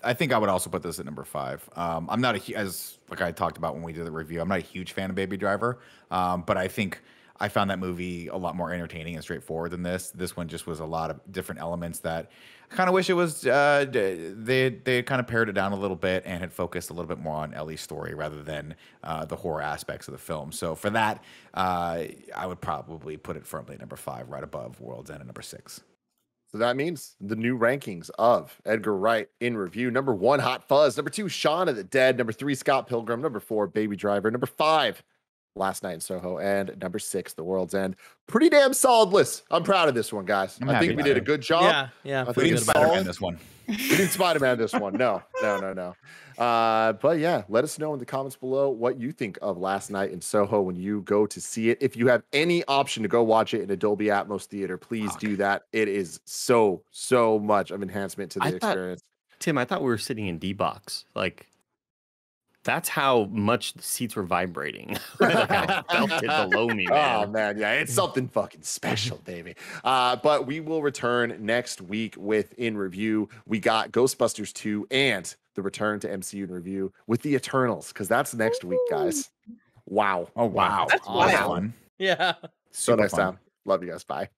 I think I would also put this at number 5. I'm not as like I talked about when we did the review. I'm not a huge fan of Baby Driver, but I think I found that movie a lot more entertaining and straightforward than this. This one just was a lot of different elements that I kind of wish it was. They kind of pared it down a little bit and had focused a little bit more on Ellie's story rather than the horror aspects of the film. So for that, I would probably put it firmly at number 5, right above World's End at number 6. So that means the new rankings of Edgar Wright in review. Number 1, Hot Fuzz. Number 2, Shaun of the Dead. Number 3, Scott Pilgrim. Number 4, Baby Driver. Number 5, Last Night in Soho. And number 6, The World's End. Pretty damn solid list. I'm proud of this one, guys. I think we did a good job. Yeah. We didn't Spider-Man this one. We didn't Spider-Man this one. No. But yeah, let us know in the comments below what you think of Last Night in Soho when you go to see it. If you have any option to go watch it in a Dolby Atmos theater, please do that. It is so much of enhancement to the experience. Tim, I thought we were sitting in D-Box. Like, that's how much the seats were vibrating. Like, I felt it below me, man. Oh, man. Yeah, it's something fucking special, baby. But we will return next week with In Review. We got Ghostbusters 2 and the return to MCU in review with the Eternals, because that's next week, guys. Wow. Oh, wow. That's fun. Yeah. So next time. Love you guys. Bye.